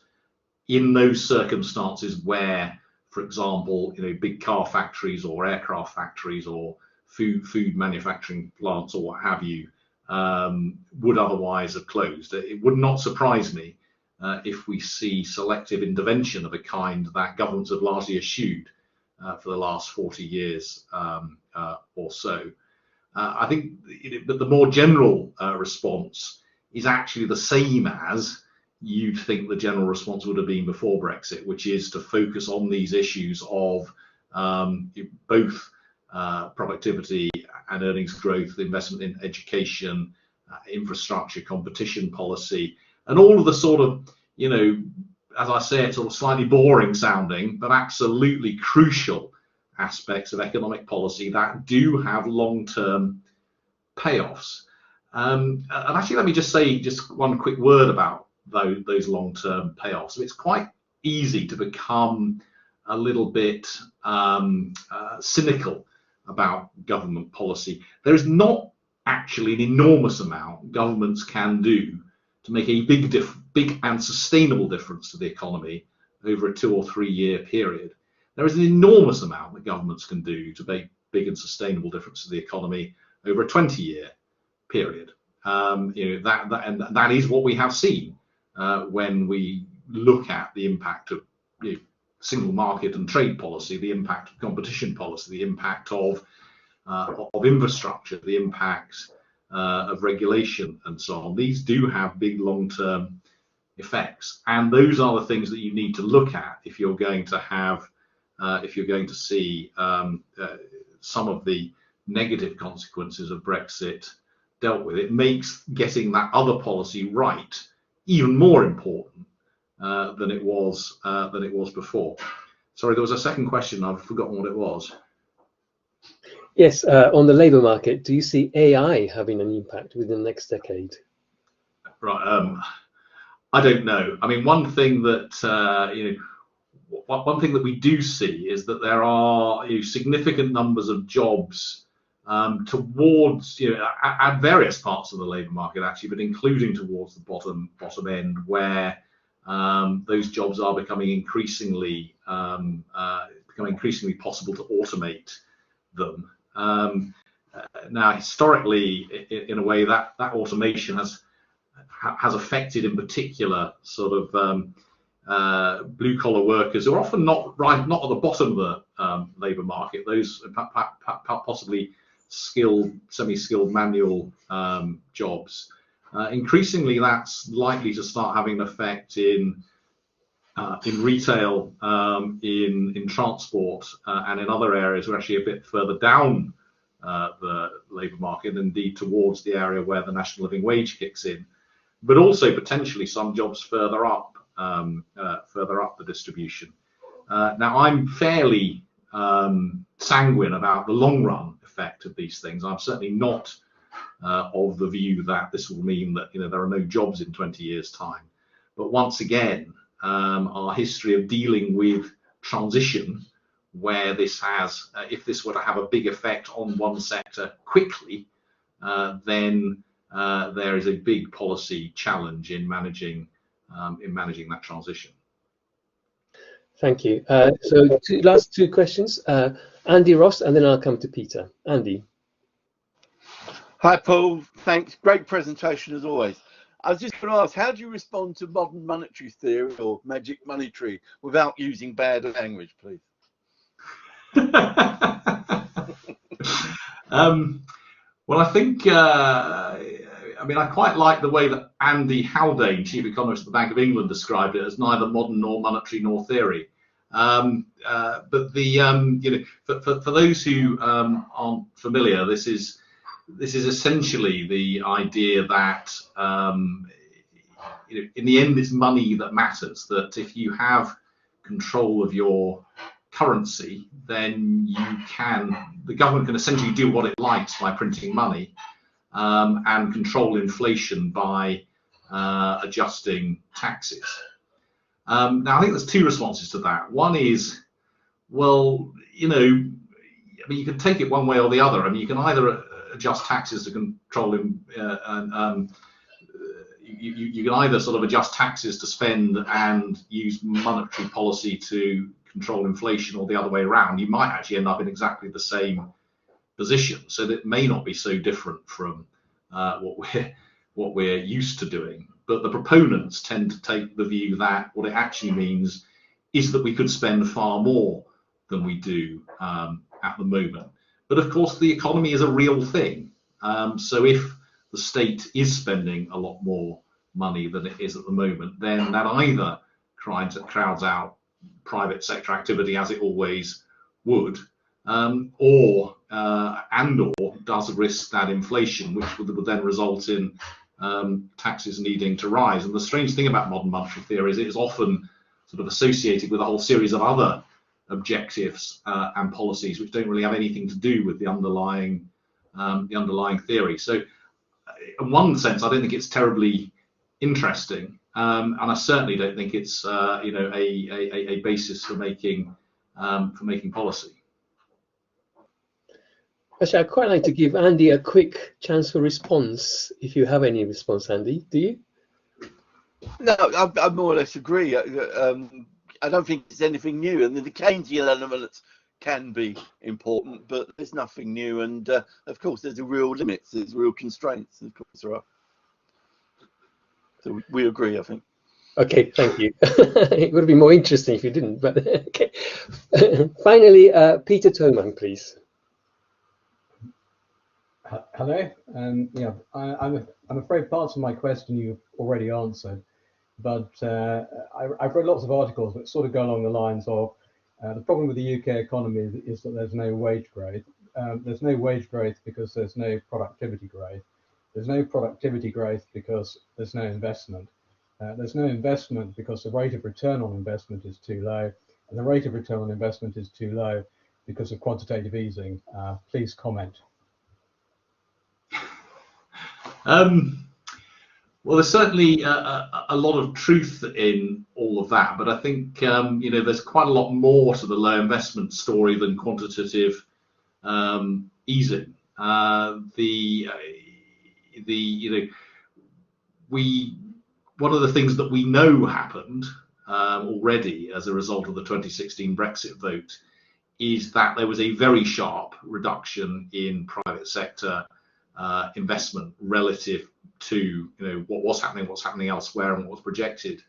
in those circumstances where, for example, big car factories or aircraft factories or food manufacturing plants or what have you would otherwise have closed. It would not surprise me if we see selective intervention of a kind that governments have largely eschewed for the last 40 years or so. I think that the more general response is actually the same as you'd think the general response would have been before Brexit, which is to focus on these issues of both productivity and earnings growth, investment in education, infrastructure, competition policy, and all of the sort of, as I say, it's sort of slightly boring sounding, but absolutely crucial aspects of economic policy that do have long-term payoffs. And actually, let me just say just one quick word about those long-term payoffs. It's quite easy to become a little bit cynical about government policy. There is not actually an enormous amount governments can do to make a big and sustainable difference to the economy over a 2 or 3 year period. There is an enormous amount that governments can do to make big and sustainable difference to the economy over a 20-year period. That is what we have seen when we look at the impact of single market and trade policy, the impact of competition policy, the impact of infrastructure, the impact of regulation, and so on. These do have big long-term effects, and those are the things that you need to look at if you're going to have, if you're going to see some of the negative consequences of Brexit dealt with. It makes getting that other policy right even more important than it was before. Sorry, there was a second question. I've forgotten what it was. Yes, on the labour market, do you see AI having an impact within the next decade? Right. I don't know. I mean, one thing that one thing that we do see is that there are significant numbers of jobs towards at various parts of the labour market actually, but including towards the bottom end, where those jobs are becoming increasingly possible to automate them. Now, historically, in a way, that automation has affected, in particular, sort of blue-collar workers who are often not at the bottom of the labour market. Those possibly skilled, semi-skilled manual jobs. Increasingly, that's likely to start having an effect in retail, in transport, and in other areas. We're actually a bit further down the labour market, indeed towards the area where the national living wage kicks in, but also potentially some jobs further up the distribution. Now, I'm fairly sanguine about the long-run effect of these things. I'm certainly not of the view that this will mean that there are no jobs in 20 years' time. But once again, our history of dealing with transition, where this has, if this were to have a big effect on one sector quickly, then there is a big policy challenge in managing that transition. Thank you. So last two questions, Andy Ross, and then I'll come to Peter. Andy. Hi, Paul. Thanks. Great presentation as always. I was just going to ask, how do you respond to modern monetary theory or magic money tree without using bad language, please? Well, I think, I mean, I quite like the way that Andy Haldane, Chief Economist of the Bank of England, described it as neither modern nor monetary nor theory. But the, for those who aren't familiar, this is essentially the idea that in the end it's money that matters, that if you have control of your currency, then the government can essentially do what it likes by printing money, and control inflation by adjusting taxes. Now, I think there's two responses to that. One is, well, I mean, you can take it one way or the other. I mean, you can either adjust taxes to control you can either sort of adjust taxes to spend and use monetary policy to control inflation, or the other way around. You might actually end up in exactly the same position, so that may not be so different from what we're used to doing. But the proponents tend to take the view that what it actually means is that we could spend far more than we do at the moment. But of course, the economy is a real thing. So if the state is spending a lot more money than it is at the moment, then that either crowds out private sector activity, as it always would, or does risk that inflation, which would then result in taxes needing to rise. And the strange thing about modern monetary theory is it is often sort of associated with a whole series of other objectives and policies which don't really have anything to do with the underlying theory. So in one sense, I don't think it's terribly interesting, and I certainly don't think it's a basis for making policy. Actually, I'd quite like to give Andy a quick chance for response, if you have any response, Andy. Do you? No, I more or less agree. I don't think it's anything new, and the Keynesian elements can be important, but there's nothing new, and of course there's a real limits, there's real constraints, of course there are. So we agree, I think. Okay, thank you. It would be more interesting if you didn't, but okay. Finally, Peter Toman, please. Hello. Yeah, I'm afraid parts of my question you've already answered, but I've read lots of articles that sort of go along the lines of the problem with the UK economy is that there's no wage growth. There's no wage growth because there's no productivity growth. There's no productivity growth because there's no investment. There's no investment because the rate of return on investment is too low, and the rate of return on investment is too low because of quantitative easing. Please comment. Well, there's certainly a lot of truth in all of that, but I think there's quite a lot more to the low investment story than quantitative easing. One of the things that we know happened already as a result of the 2016 Brexit vote is that there was a very sharp reduction in private sector investment relative to what's happening elsewhere and what was projected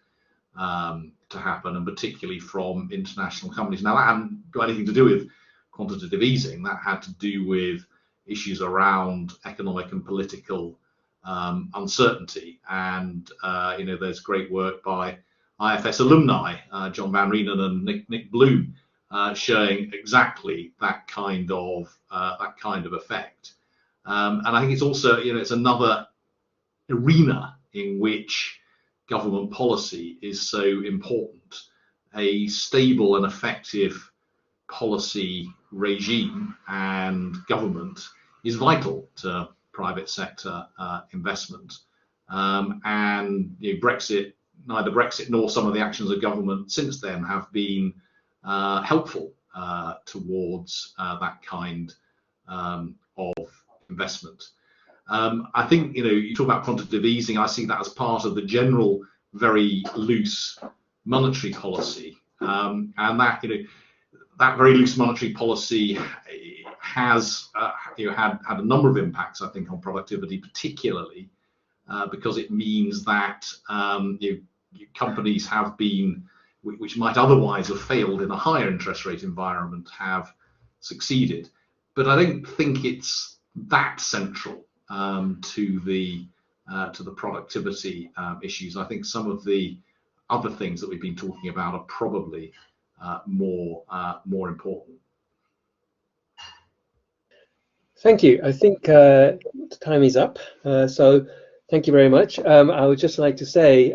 to happen, and particularly from international companies. Now, that hadn't got anything to do with quantitative easing. That had to do with issues around economic and political uncertainty. And there's great work by IFS alumni, John Van Reenen and Nick Bloom, showing exactly that kind of effect. And I think it's also, it's another arena in which government policy is so important. A stable and effective policy regime and government is vital to private sector investment. And Brexit, neither Brexit nor some of the actions of government since then have been helpful towards that kind of investment. I think you talk about quantitative easing. I see that as part of the general very loose monetary policy, and that that very loose monetary policy has had a number of impacts, I think, on productivity, particularly because it means that companies have been, which might otherwise have failed in a higher interest rate environment, have succeeded. But I don't think it's that central to the productivity issues. I think some of the other things that we've been talking about are probably more important. Thank you. I think the time is up. So thank you very much. I would just like to say,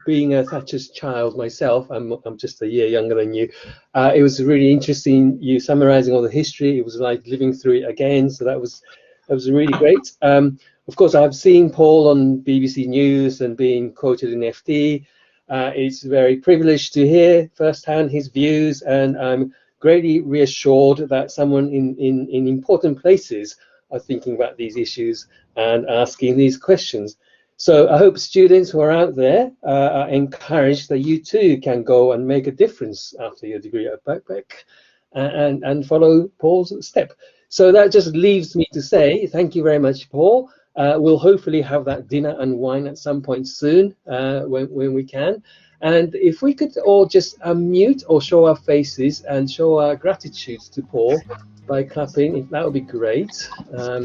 being a Thatcher's child myself, I'm just a year younger than you. It was really interesting, you summarising all the history. It was like living through it again. So that was really great. Of course, I've seen Paul on BBC News and being quoted in FT. It's very privileged to hear firsthand his views, and I'm greatly reassured that someone in important places are thinking about these issues and asking these questions. So I hope students who are out there are encouraged that you too can go and make a difference after your degree at Birkbeck and follow Paul's step. So that just leaves me to say thank you very much, Paul. We'll hopefully have that dinner and wine at some point soon when we can. And if we could all just unmute or show our faces and show our gratitude to Paul by clapping, that would be great. Here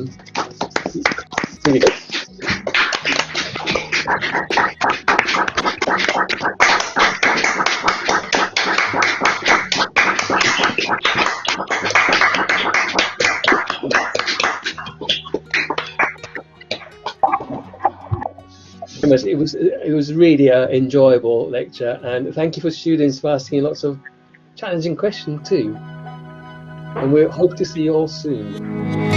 we go. It was really an enjoyable lecture, and thank you for students for asking lots of challenging question too. And we hope to see you all soon.